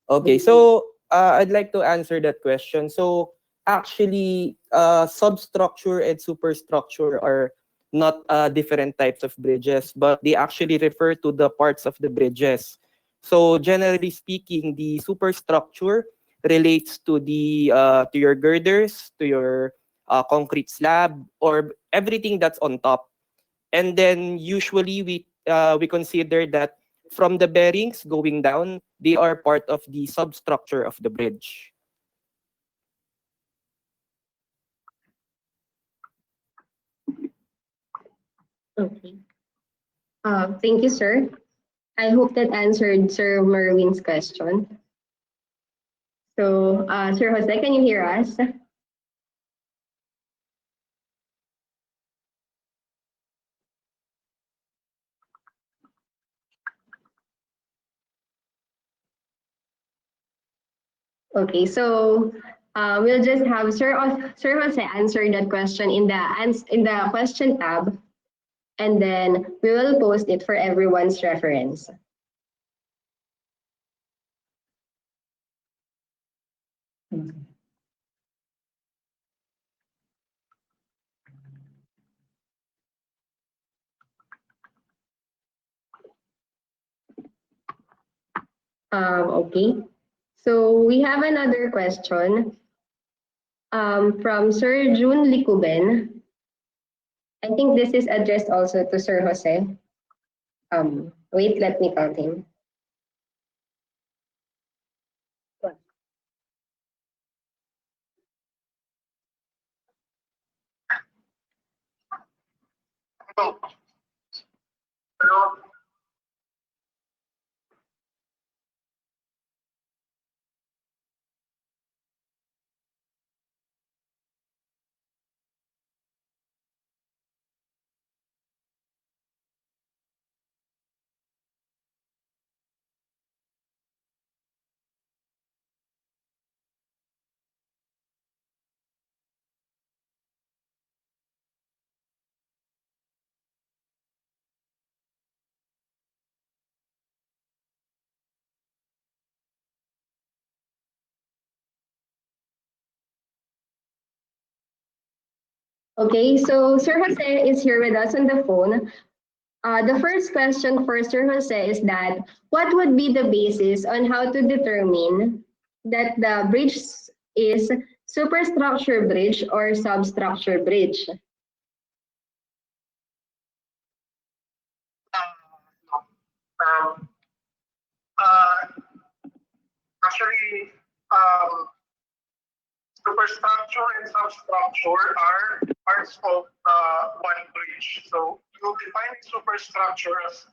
Okay, so I'd like to answer that question. So actually, substructure and superstructure are not different types of bridges, but they actually refer to the parts of the bridges. So generally speaking, the superstructure relates to your girders, to your concrete slab, or everything that's on top. And then usually we consider that from the bearings going down, they are part of the substructure of the bridge. Okay. Thank you, sir. I hope that answered Sir Merwin's question. So, Sir Jose, can you hear us? Okay, so we'll just have Sir Jose answer that question in the question tab, and then we will post it for everyone's reference. Okay. So we have another question from Sir June Licuben. I think this is addressed also to Sir Jose. Wait, let me count him. Hello. Hello. Okay, so Sir Jose is here with us on the phone. The first question for Sir Jose is that what would be the basis on how to determine that the bridge is superstructure bridge or substructure bridge? No. Um, uh, Actually, superstructure and substructure are parts of one bridge. So you define superstructure as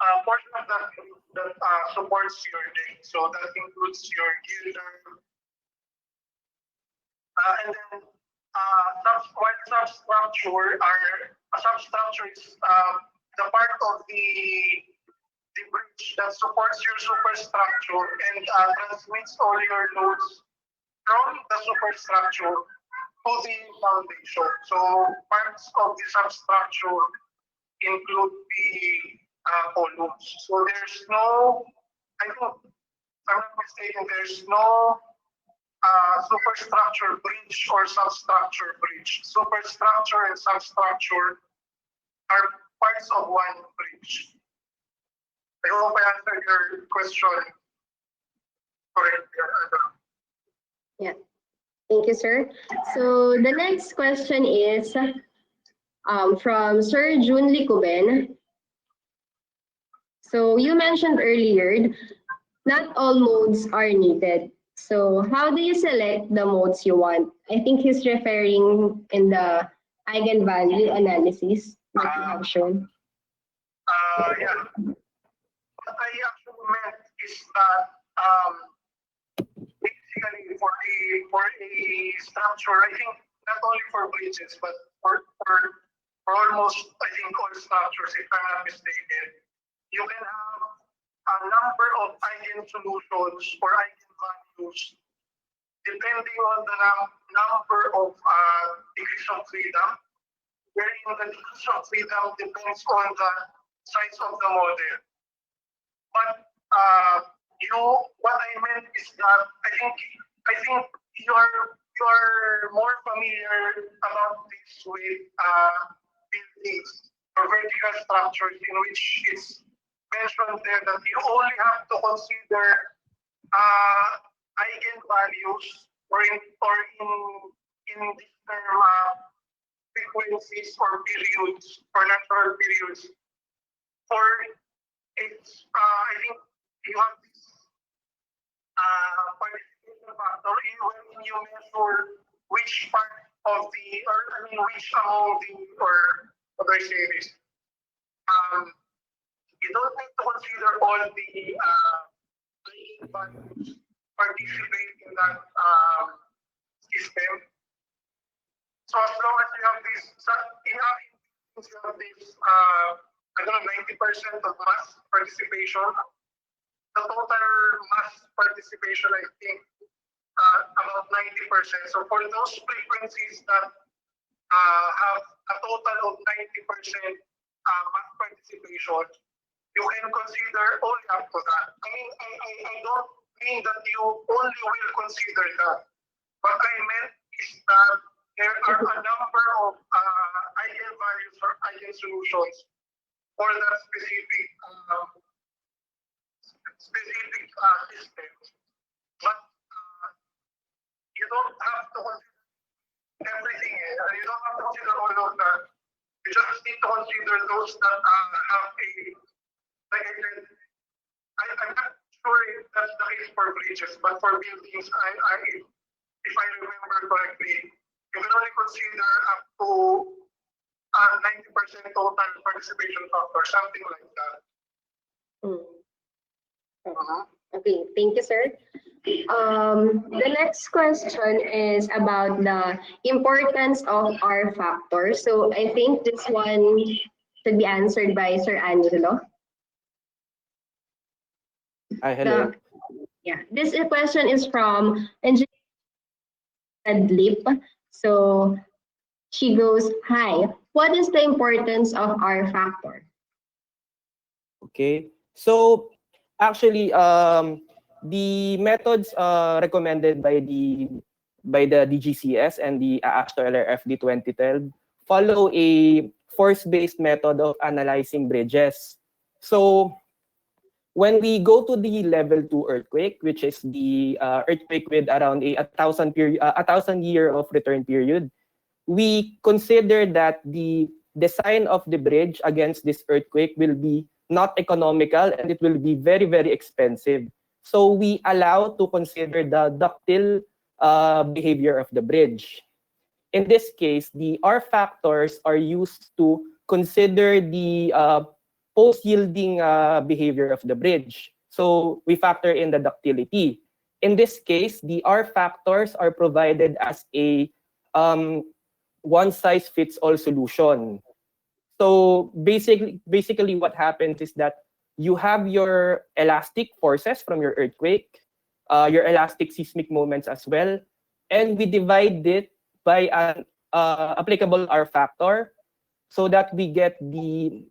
a portion of that bridge that supports your deck. So that includes your girder, and then what substructure are a substructure is the part of the bridge that supports your superstructure and transmits all your loads from the superstructure to the foundation. So parts of the substructure include the columns. So there's no, I think, if I'm not mistaken, there's no superstructure bridge or substructure bridge. Superstructure and substructure are parts of one bridge. I hope I answered your question correctly. Yeah, thank you, sir. So the next question is from Sir June Licuben. So you mentioned earlier, not all modes are needed. So how do you select the modes you want? I think he's referring in the eigenvalue analysis that you have shown. Yeah. What I actually meant is that basically for a structure, I think not only for bridges, but for almost I think all structures, if I'm not mistaken, you can have a number of eigensolutions or eigenvalues depending on the number of degrees of freedom, wherein the degrees of freedom depends on the size of the model. But what I meant is that I think you're more familiar about this with buildings or vertical structures in which it's mentioned there that you only have to consider eigenvalues or in this term frequencies or periods or natural periods for it's I think you have this participation factor when you measure which part of the or I mean which among the or what do I say this you don't need to consider all the values participate in that system. So as long as you have this you have this I don't know 90% of mass participation. The total mass participation I think about 90%. So for those frequencies that have a total of 90% mass participation, you can consider only up to that. I mean, I don't mean that you only will consider that. What I meant is that there are a number of eigenvalues or eigensolutions for that specific specific systems, but you don't have to consider everything. You don't have to consider all of that. You just need to consider those that have a, like I said, I'm not sure if that's the case for bridges, but for buildings, if I remember correctly, you can only consider up to 90% total participation factor, something like that. Okay, thank you, sir. The next question is about the importance of R factor. So I think this one should be answered by Sir Angelo. Hi, hello. This question is from Engineer Lip. So she goes, "Hi, what is the importance of R factor?" Okay. So actually, the methods recommended by the DGCS and the AASTO LRFD 2012 follow a force-based method of analyzing bridges. So when we go to the level 2 earthquake, which is the earthquake with around a 1,000-year of return period, we consider that the design of the bridge against this earthquake will be not economical and it will be very, very expensive. So we allow to consider the ductile behavior of the bridge. In this case, the R factors are used to consider the post-yielding behavior of the bridge. So we factor in the ductility. In this case, the R factors are provided as a one-size-fits-all solution. So basically what happens is that you have your elastic forces from your earthquake, your elastic seismic moments as well, and we divide it by an applicable R factor so that we get the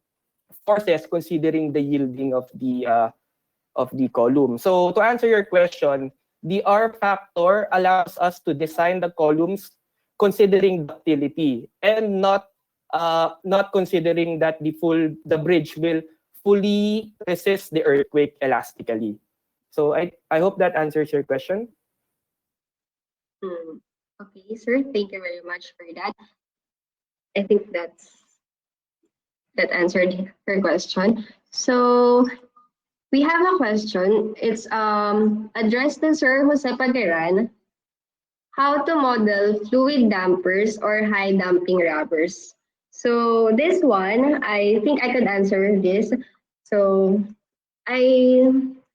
forces considering the yielding of the column. So to answer your question, the R factor allows us to design the columns considering ductility and not considering that the bridge will fully resist the earthquake elastically. So I hope that answers your question. Okay, sir. Thank you very much for that. I think that answered her question. So we have a question. It's addressed to Sir Jose Pagaran. How to model fluid dampers or high damping rubbers? So this one, I think I could answer this. So I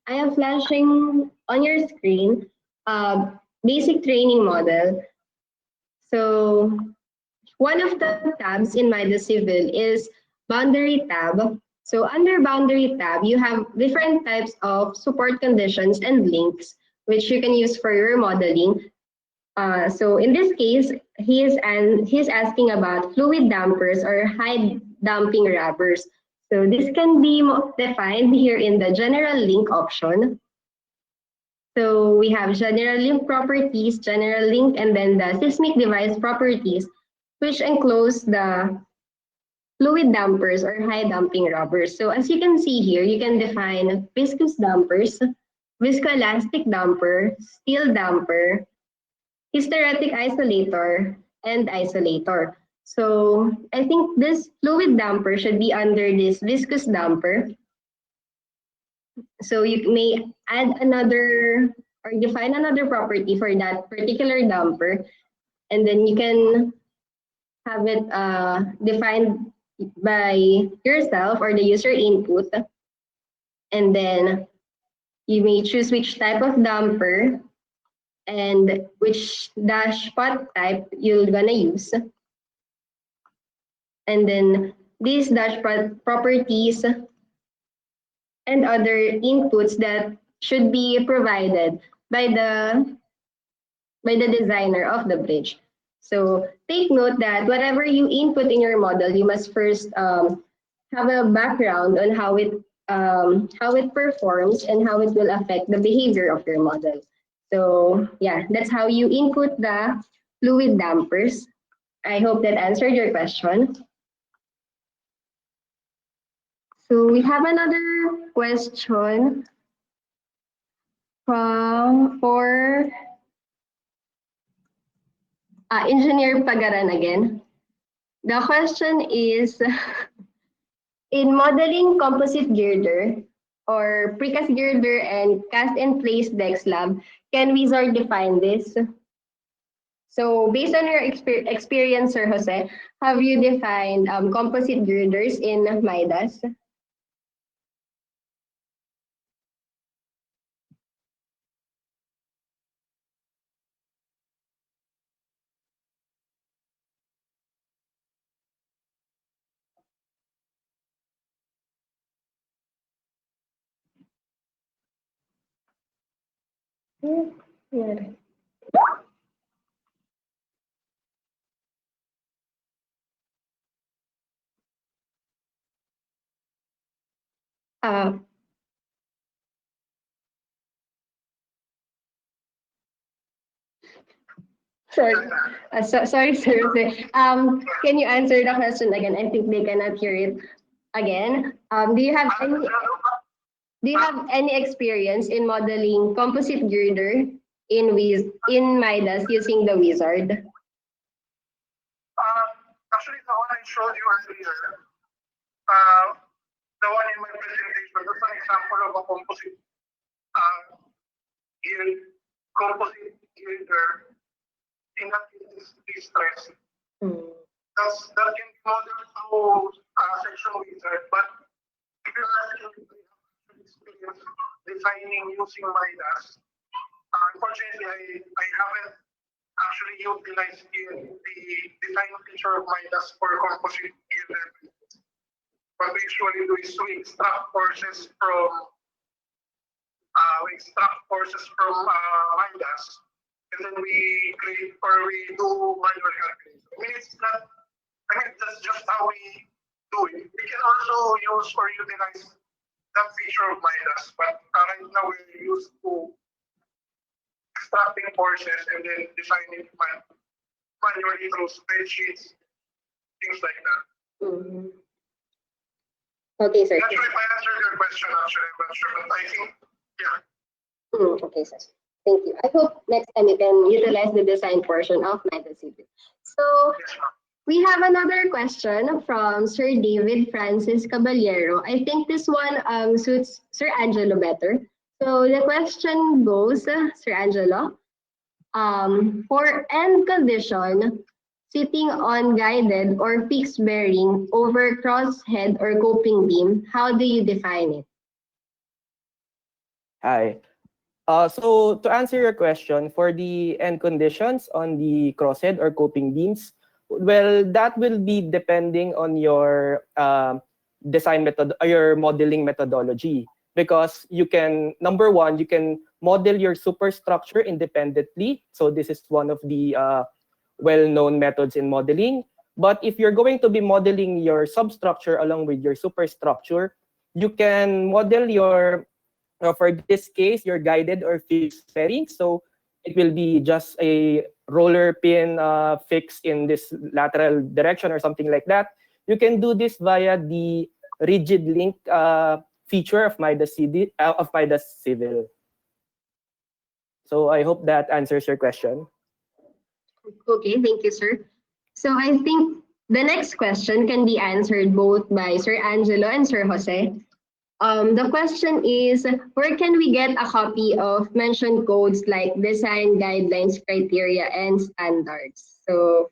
am flashing on your screen basic training model. So one of the tabs in Midas Civil is boundary tab. So under boundary tab, you have different types of support conditions and links, which you can use for your modeling. So in this case, he's asking about fluid dampers or high damping rubbers. So this can be defined here in the general link option. So we have general link properties, general link, and then the seismic device properties, which enclose the fluid dampers or high damping rubbers. So as you can see here, you can define viscous dampers, viscoelastic damper, steel damper, hysteretic isolator, and isolator. So I think this fluid damper should be under this viscous damper. So you may add another or define another property for that particular damper, and then you can have it defined by yourself or the user input. And then you may choose which type of damper and which dashpot type you're gonna use. And then these dashpot properties and other inputs that should be provided by the designer of the bridge. So take note that whatever you input in your model, you must first have a background on how it performs and how it will affect the behavior of your model. So yeah, that's how you input the fluid dampers. I hope that answered your question. So we have another question. For Engineer Pagaran again. The question is, in modeling composite girder or precast girder and cast-in-place deck slab, can Wizard define this? So based on your experience, Sir Jose, have you defined composite girders in Midas? Yeah. Uh, sorry, sorry, Sir Jose. Can you answer the question again? I think they cannot hear it again. Do you have any experience in modeling composite girder in Midas using the Wizard? Actually, the one I showed you earlier, the one in my presentation, that's an example of a composite composite girder. In that case, is stress. That can be modeled through section Wizard, but if you're asking if I have experience designing using Midas, unfortunately, I haven't actually utilized the design feature of Midas for composite girder. What we usually do is we extract forces from Midas, and then we create or we do manual calculation. I mean, that's just how we do it. We can also use or utilize that feature of Midas, but right now we're used to extracting forces and then designing manually through spreadsheets, things like that. Okay, sir. Not sure if I answered your question, actually, I'm not sure, but I think, yeah. Okay, sir. Thank you. I hope next time you can utilize the design portion of MIDASIT. So we have another question from Sir David Francis Caballero. I think this one suits Sir Angelo better. So the question goes, Sir Angelo, for end condition, sitting on guided or fixed bearing over crosshead or coping beam, how do you define it? Hi. So to answer your question, for the end conditions on the crosshead or coping beams, well, that will be depending on your design method or your modeling methodology. Because you can, number one, you can model your superstructure independently. So this is one of the well-known methods in modeling. But if you're going to be modeling your substructure along with your superstructure, you can model your for this case, your guided or fixed bearing. So it will be just a roller pin fixed in this lateral direction or something like that. You can do this via the rigid link feature of Midas Civil. So I hope that answers your question. Okay, thank you, sir. So I think the next question can be answered both by Sir Angelo and Sir Jose. The question is, where can we get a copy of mentioned codes like design guidelines, criteria, and standards? So,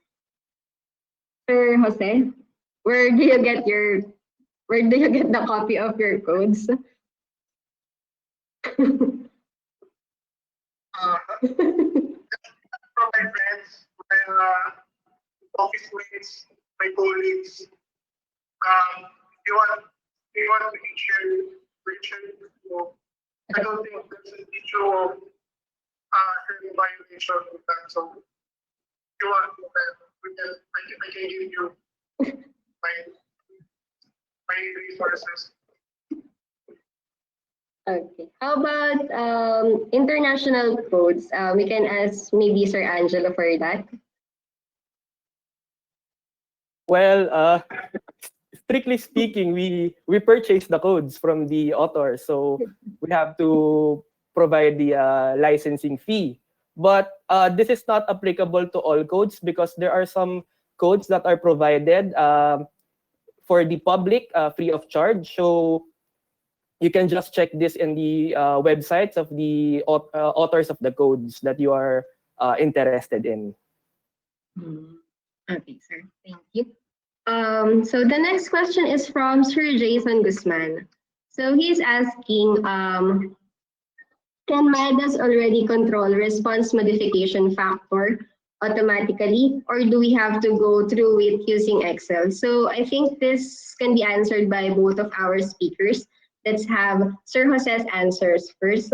Sir Jose, where do you get the copy of your codes? From my friends, my office mates, my colleagues, you want to share. So I don't think there's an issue of sharing violation with that. So if you want to, I can give you my resources. Okay. How about international codes? We can ask maybe Sir Angelo for that. Well, strictly speaking, we purchase the codes from the author, so we have to provide the licensing fee. But this is not applicable to all codes because there are some codes that are provided for the public free of charge. So you can just check this in the websites of the authors of the codes that you are interested in. Okay, sir. Thank you. So the next question is from Sir Jason Guzman. So he's asking, can Midas already control response modification factor automatically, or do we have to go through it using Excel? So I think this can be answered by both of our speakers. Let's have Sir Jose's answers first.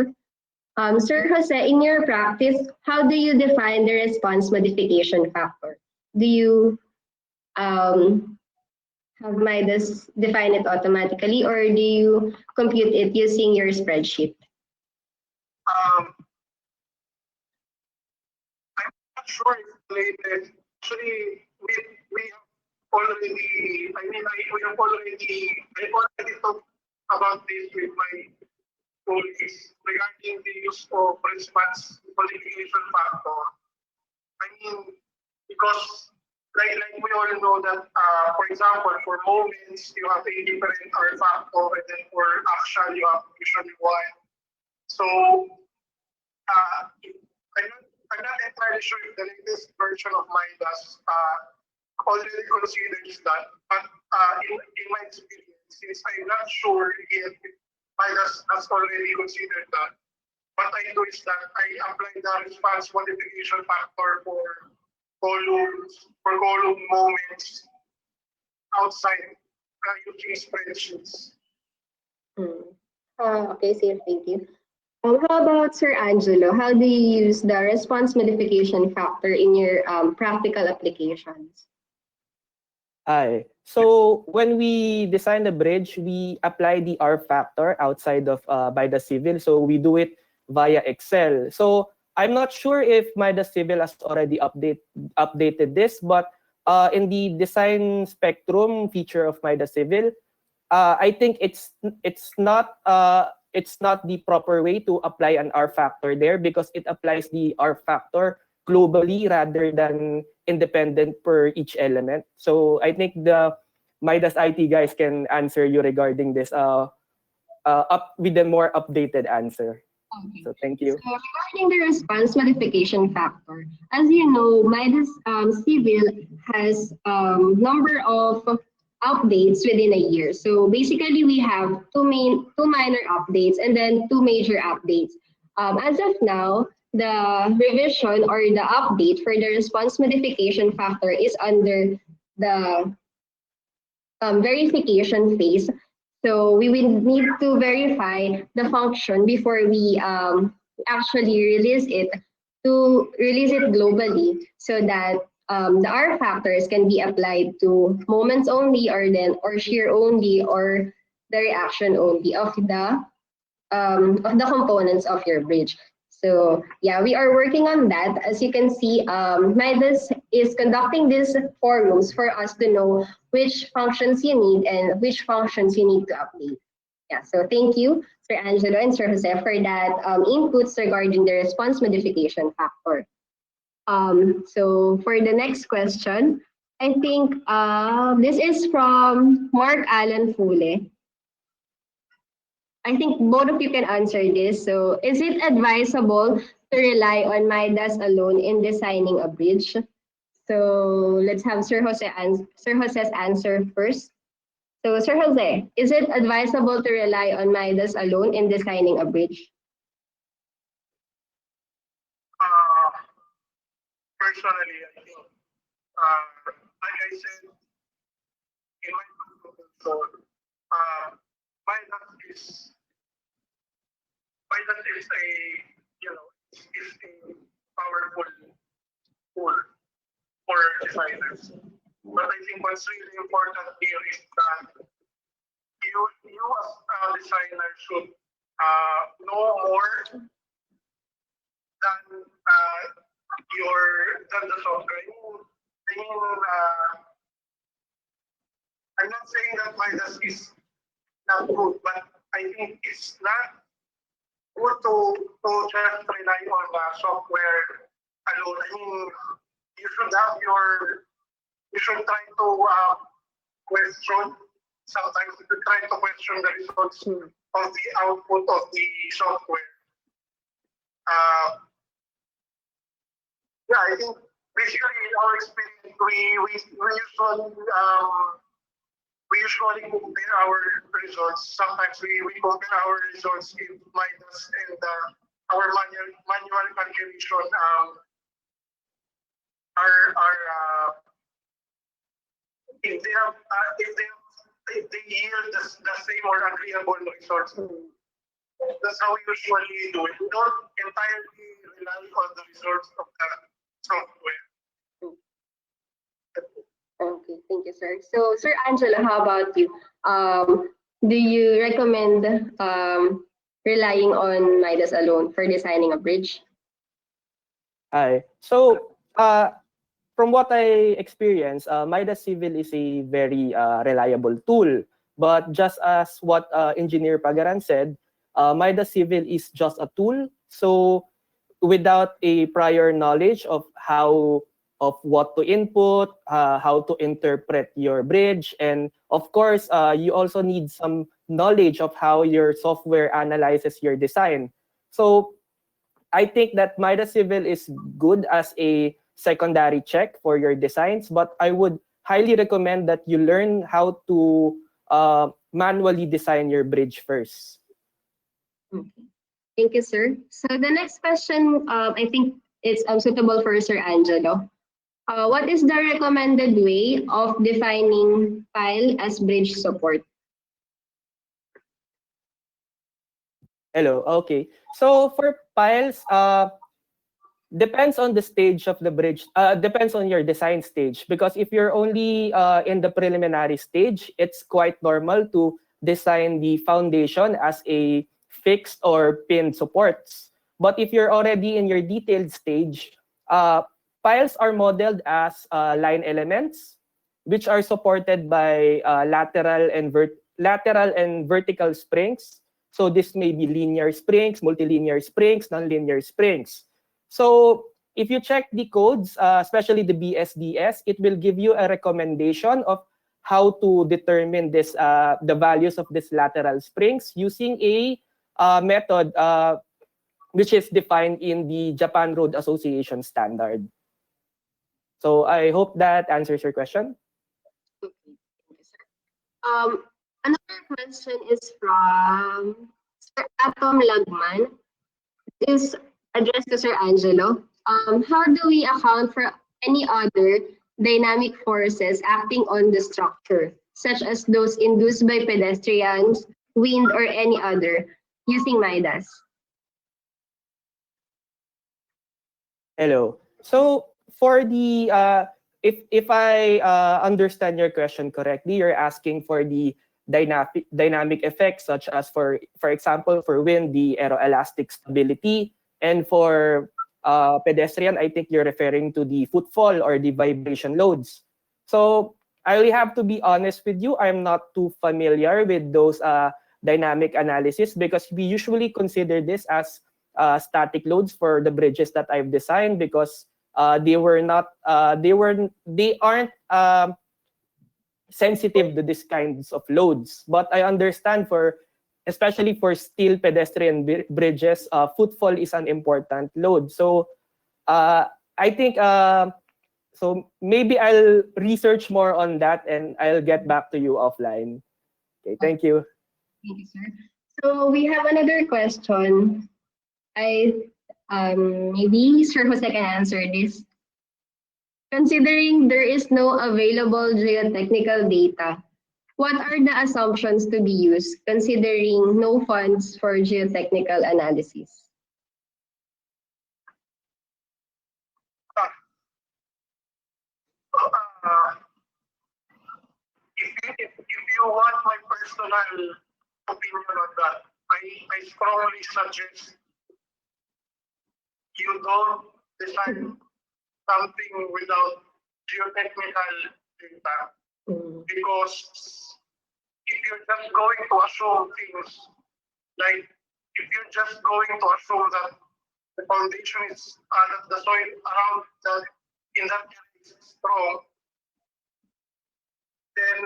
Sir Jose, in your practice, how do you define the response modification factor? Do you have Midas define it automatically, or do you compute it using your spreadsheet? I'm not sure if related. Actually, we have already, I already talked about this with my colleagues regarding the use of response qualification factor. I mean, because like we all know that, for example, for moments, you have a different R factor, and then for action, you have usually one. So, I'm not entirely sure if the latest version of Midas already considers that, but in my experience, since I'm not sure yet if Midas has already considered that, what I do is that I apply the response modification factor for column moments outside using spreadsheets. Okay, sir, thank you. How about Sir Angelo? How do you use the response modification factor in your practical applications? Aye. So when we design the bridge, we apply the R factor outside of Midas Civil. So we do it via Excel. So I'm not sure if Midas Civil has already updated this, but in the design spectrum feature of Midas Civil, I think it's not the proper way to apply an R factor there because it applies the R factor globally rather than independent per each element. So I think the Midas IT guys can answer you regarding this with a more updated answer. Okay. So thank you. So regarding the response modification factor, as you know, Midas Civil has number of updates within a year. So basically, we have two minor updates and then two major updates. As of now, the revision or the update for the response modification factor is under the verification phase. So we will need to verify the function before we actually release it globally so that the R factors can be applied to moments only or shear only or the reaction only of the components of your bridge. So yeah, we are working on that. As you can see, Midas is conducting these forums for us to know which functions you need and which functions you need to update. Yeah, so thank you, Sir Angelo and Sir Jose, for that inputs regarding the response modification factor. So for the next question, I think this is from Mark Allen Fule. I think both of you can answer this. So is it advisable to rely on Midas alone in designing a bridge? So let's have Sir Jose's answer first. So Sir Jose, is it advisable to rely on Midas alone in designing a bridge? Personally, I think, like I said in my presentation, Midas is a is a powerful tool for designers. But I think what's really important here is that you as a designer should know more than the software. I mean, I'm not saying that Midas is not good, but I think it's not good to just rely on software alone. I mean, you should have you should try to question. Sometimes you should try to question the results of the output of the software. Yeah, I think basically in our experience, we usually compare our results. Sometimes we compare our results in Midas and our manual calculation are if they yield the same or agreeable results. That's how we usually do it. We don't entirely rely on the results of the software. Okay, thank you, sir. So, Sir Angelo, how about you? Do you recommend relying on Midas alone for designing a bridge? Hi. So, from what I experienced, Midas Civil is a very reliable tool. But just as what Engineer Pagaran said, Midas Civil is just a tool. So, without a prior knowledge of what to input, how to interpret your bridge, and of course, you also need some knowledge of how your software analyzes your design. So, I think that Midas Civil is good as a secondary check for your designs, but I would highly recommend that you learn how to manually design your bridge first. Okay. Thank you, sir. So the next question, I think it's suitable for Sir Angelo. What is the recommended way of defining file as bridge support? Hello. Okay. So for piles, depends on the stage of the bridge. Depends on your design stage. Because if you're only in the preliminary stage, it's quite normal to design the foundation as a fixed or pinned supports. But if you're already in your detailed stage, piles are modeled as line elements, which are supported by lateral and vertical springs. So this may be linear springs, multilinear springs, nonlinear springs. So if you check the codes, especially the BSDS, it will give you a recommendation of how to determine this, the values of these lateral springs using a method which is defined in the Japan Road Association standard. So I hope that answers your question. Okay, thank you, sir. Another question is from Sir Atom Lagman. Is addressed to Sir Angelo. How do we account for any other dynamic forces acting on the structure, such as those induced by pedestrians, wind, or any other, using Midas? Hello. So for the if I understand your question correctly, you're asking for the dynamic effects, such as for example for wind, the aeroelastic stability, and for pedestrian, I think you're referring to the footfall or the vibration loads. So I will have to be honest with you, I'm not too familiar with those dynamic analysis, because we usually consider this as static loads for the bridges that I've designed, because they aren't sensitive to these kinds of loads. But I understand especially for steel pedestrian bridges, footfall is an important load. So I think so maybe I'll research more on that and I'll get back to you offline. Okay, thank you. Thank you, sir. So we have another question. Maybe Sir Jose can answer this. Considering there is no available geotechnical data, what are the assumptions to be used considering no funds for geotechnical analysis? If you want my personal opinion on that, I strongly suggest you don't design something without geotechnical data, because if you're just going to assume things like if you're just going to assume that the foundation is that the soil around that in that area is strong, then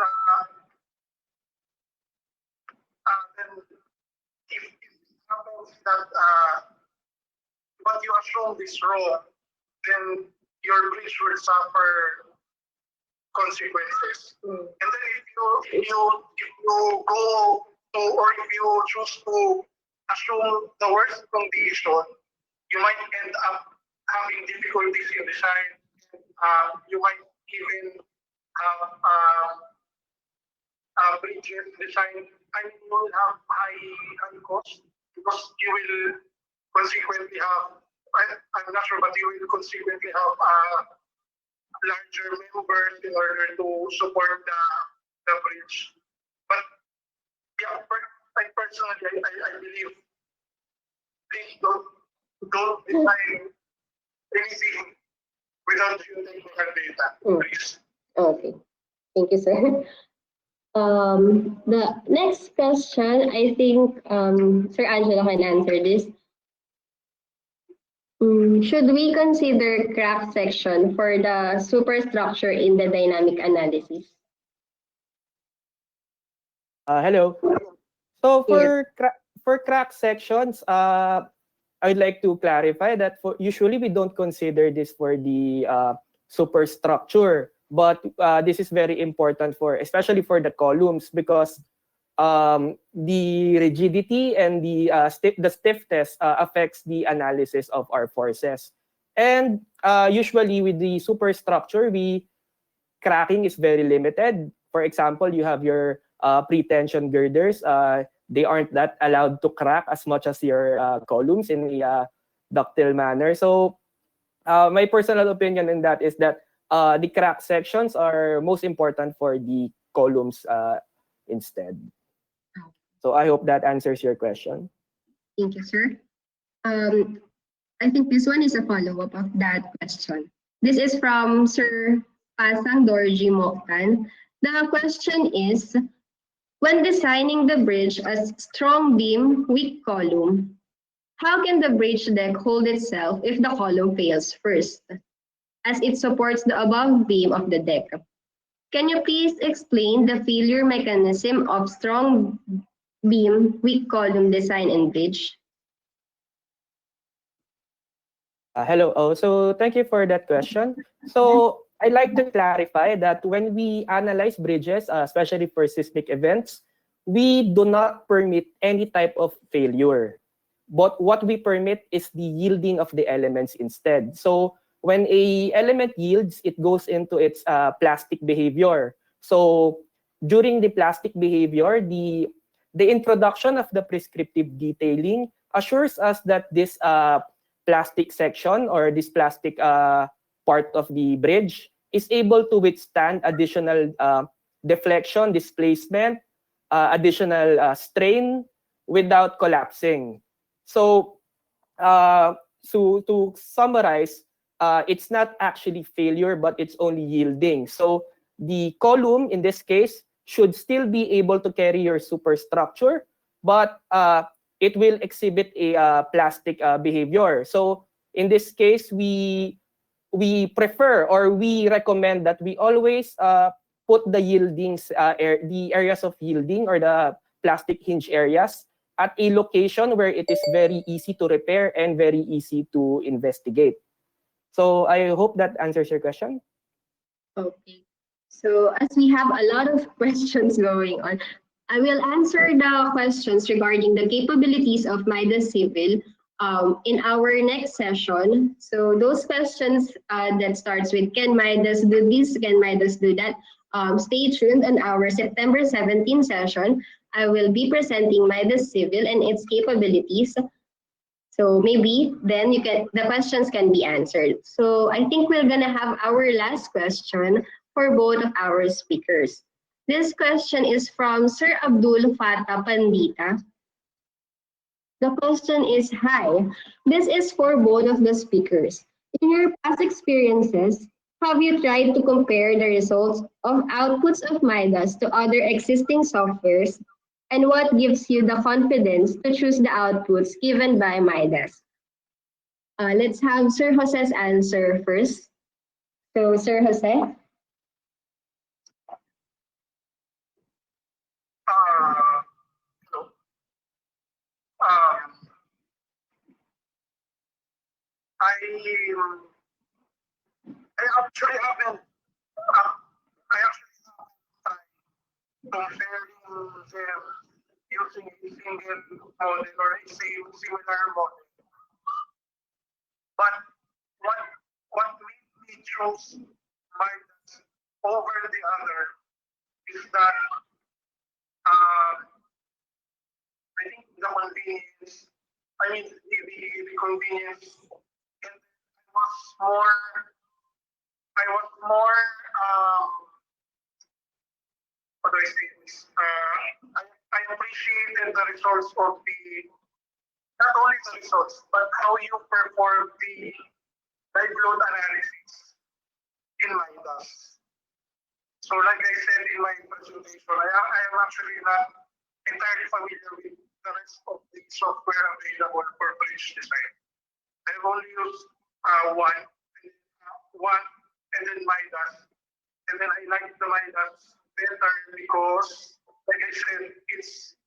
if it happens that what you assume is wrong, then your bridge will suffer consequences. And then if you go to, or if you choose to assume the worst condition, you might end up having difficulties in design. You might even have bridges design. I mean, you will have high cost because you will consequently have. I'm not sure, but you will consequently have larger members in order to support the bridge. But yeah, personally, I believe please don't design anything without geotechnical data, please. Okay, thank you, sir. The next question, I think Sir Angelo can answer this. Should we consider crack section for the superstructure in the dynamic analysis? Hello. So Yes. for crack sections, I'd like to clarify that usually we don't consider this for the superstructure, but this is very important especially for the columns, because the rigidity and the stiffness affects the analysis of our forces. And usually with the superstructure, cracking is very limited. For example, you have your pre-tension girders. They aren't that allowed to crack as much as your columns in a ductile manner. So my personal opinion in that is that the crack sections are most important for the columns instead. So I hope that answers your question. Thank you, sir. I think this one is a follow-up of that question. This is from Sir Pasang Dorji Moktan. The question is, when designing the bridge as strong beam, weak column, how can the bridge deck hold itself if the column fails first, as it supports the above beam of the deck? Can you please explain the failure mechanism of strong beam, weak column design and bridge? Hello. So thank you for that question. So I'd like to clarify that when we analyze bridges, especially for seismic events, we do not permit any type of failure. But what we permit is the yielding of the elements instead. So when a element yields, it goes into its plastic behavior. So during the plastic behavior, the introduction of the prescriptive detailing assures us that this plastic section or this plastic part of the bridge is able to withstand additional deflection, displacement, additional strain without collapsing. So to summarize, it's not actually failure, but it's only yielding. So the column in this case should still be able to carry your superstructure, but it will exhibit a plastic behavior. So in this case, we prefer, or we recommend that we always put the yieldings, the areas of yielding or the plastic hinge areas at a location where it is very easy to repair and very easy to investigate. So I hope that answers your question. Okay. So as we have a lot of questions going on, I will answer the questions regarding the capabilities of Midas Civil in our next session. So those questions that starts with can Midas do this, can Midas do that, stay tuned on our September 17 session. I will be presenting Midas Civil and its capabilities. So maybe then the questions can be answered. So I think we're gonna have our last question for both of our speakers. This question is from Sir Abdul Fatah Pandita. The question is, hi, this is for both of the speakers. In your past experiences, have you tried to compare the results of outputs of Midas to other existing softwares And what gives you the confidence to choose the outputs given by Midas? Let's have Sir Jose's answer first. So, Sir Jose? So, um, I I actually haven't I actually tried comparing them using a single model or a similar model. But what what made me choose Midas over the other is that I think the convenience. I mean the convenience. And I was more how do I say this? I appreciated the results of the not only the results but how you perform the live load analysis in Midas. So like I said in my presentation, I am actually not entirely familiar with the rest of the software available for bridge design. I've only used one, and then Midas. And then I like the Midas better because, like I said, it's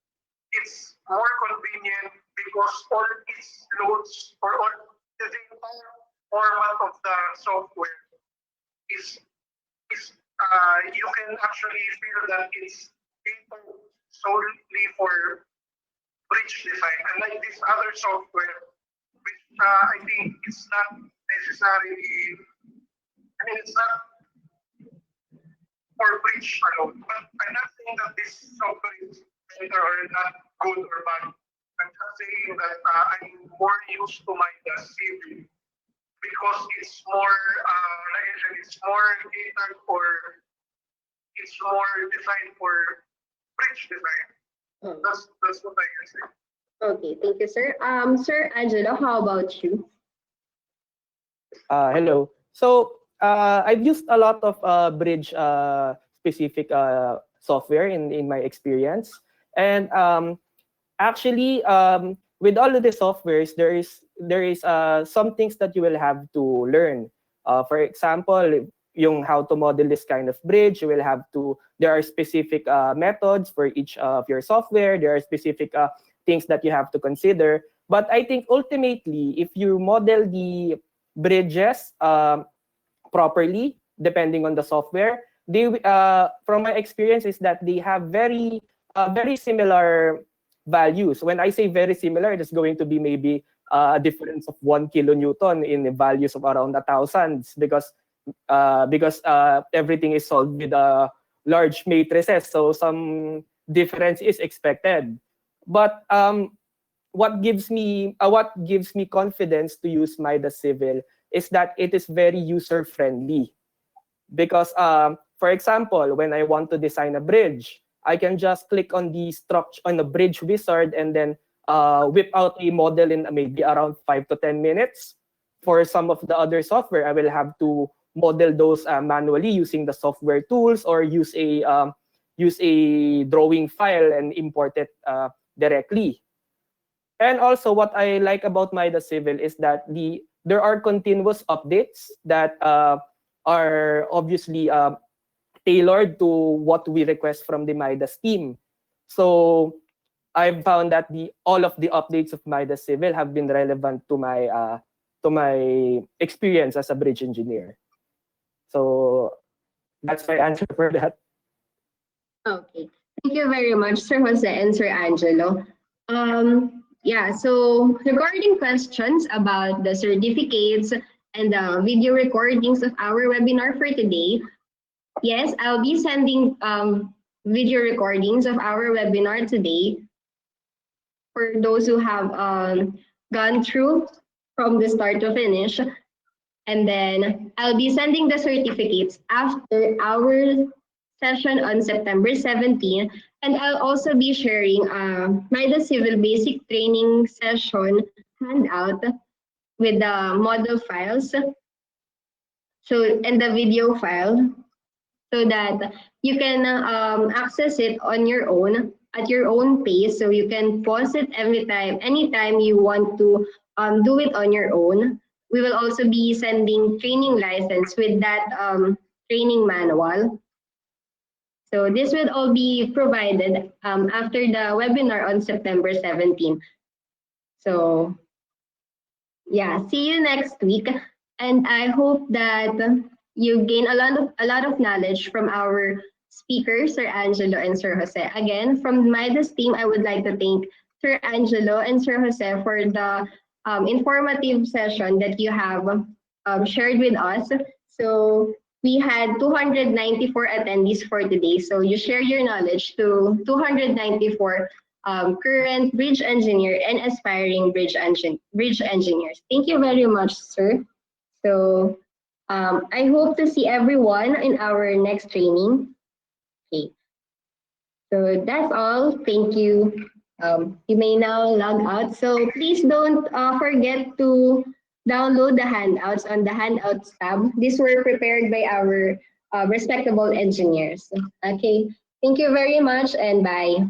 more convenient because all its loads or all the entire format of the software is you can actually feel that it's catered solely for bridge design. Unlike this other software, which I think it's not necessarily, I mean, it's not for bridge alone. But I'm not saying that this software is better or not good or bad. I'm just saying that I'm more used to my civil because it's more, like I said, it's more catered for, it's more designed for bridge design. That's what I can say. Okay, thank you, sir. Sir Angelo, how about you? Hello. So I've used a lot of bridge specific software in my experience, and actually with all of the softwares, there is some things that you will have to learn. For example, yung how to model this kind of bridge, you will have to. There are specific methods for each of your software. There are specific things that you have to consider. But I think ultimately, if you model the bridges properly, depending on the software, they from my experience is that they have very similar values. When I say very similar, it is going to be maybe a difference of 1 kilonewton in the values of around the thousands because everything is solved with large matrices, so some difference is expected. But what gives me confidence to use Midas Civil is that it is very user friendly. Because for example, when I want to design a bridge, I can just click on the structure on the bridge wizard and then whip out a model in maybe around 5 to 10 minutes. For some of the other software, I will have to model those manually using the software tools or use a drawing file and import it directly. And also, what I like about Midas Civil is that there are continuous updates that are obviously tailored to what we request from the Midas team. So I've found that all of the updates of Midas Civil have been relevant to my experience as a bridge engineer. So that's my answer for that. Okay, thank you very much, Sir Jose and Sir Angelo. Yeah, so regarding questions about the certificates and the video recordings of our webinar for today, yes, I'll be sending video recordings of our webinar today for those who have gone through from the start to finish. And then I'll be sending the certificates after our session on September 17th. And I'll also be sharing Midas Civil Basic Training session handout with the model files. So, and the video file so that you can access it on your own at your own pace, so you can pause it anytime you want to do it on your own. We will also be sending training license with that training manual. So this will all be provided after the webinar on September 17th. So yeah, see you next week. And I hope that you gain a lot of knowledge from our speakers, Sir Angelo and Sir Jose. Again, from the Midas team, I would like to thank Sir Angelo and Sir Jose for the informative session that you have shared with us. So we had 294 attendees for today. So you share your knowledge to 294 current bridge engineer and aspiring bridge engineers. Thank you very much, sir. So I hope to see everyone in our next training. Okay. So that's all. Thank you. You may now log out. So please don't forget to download the handouts on the handouts tab. These were prepared by our respectable engineers. Okay. Thank you very much and bye.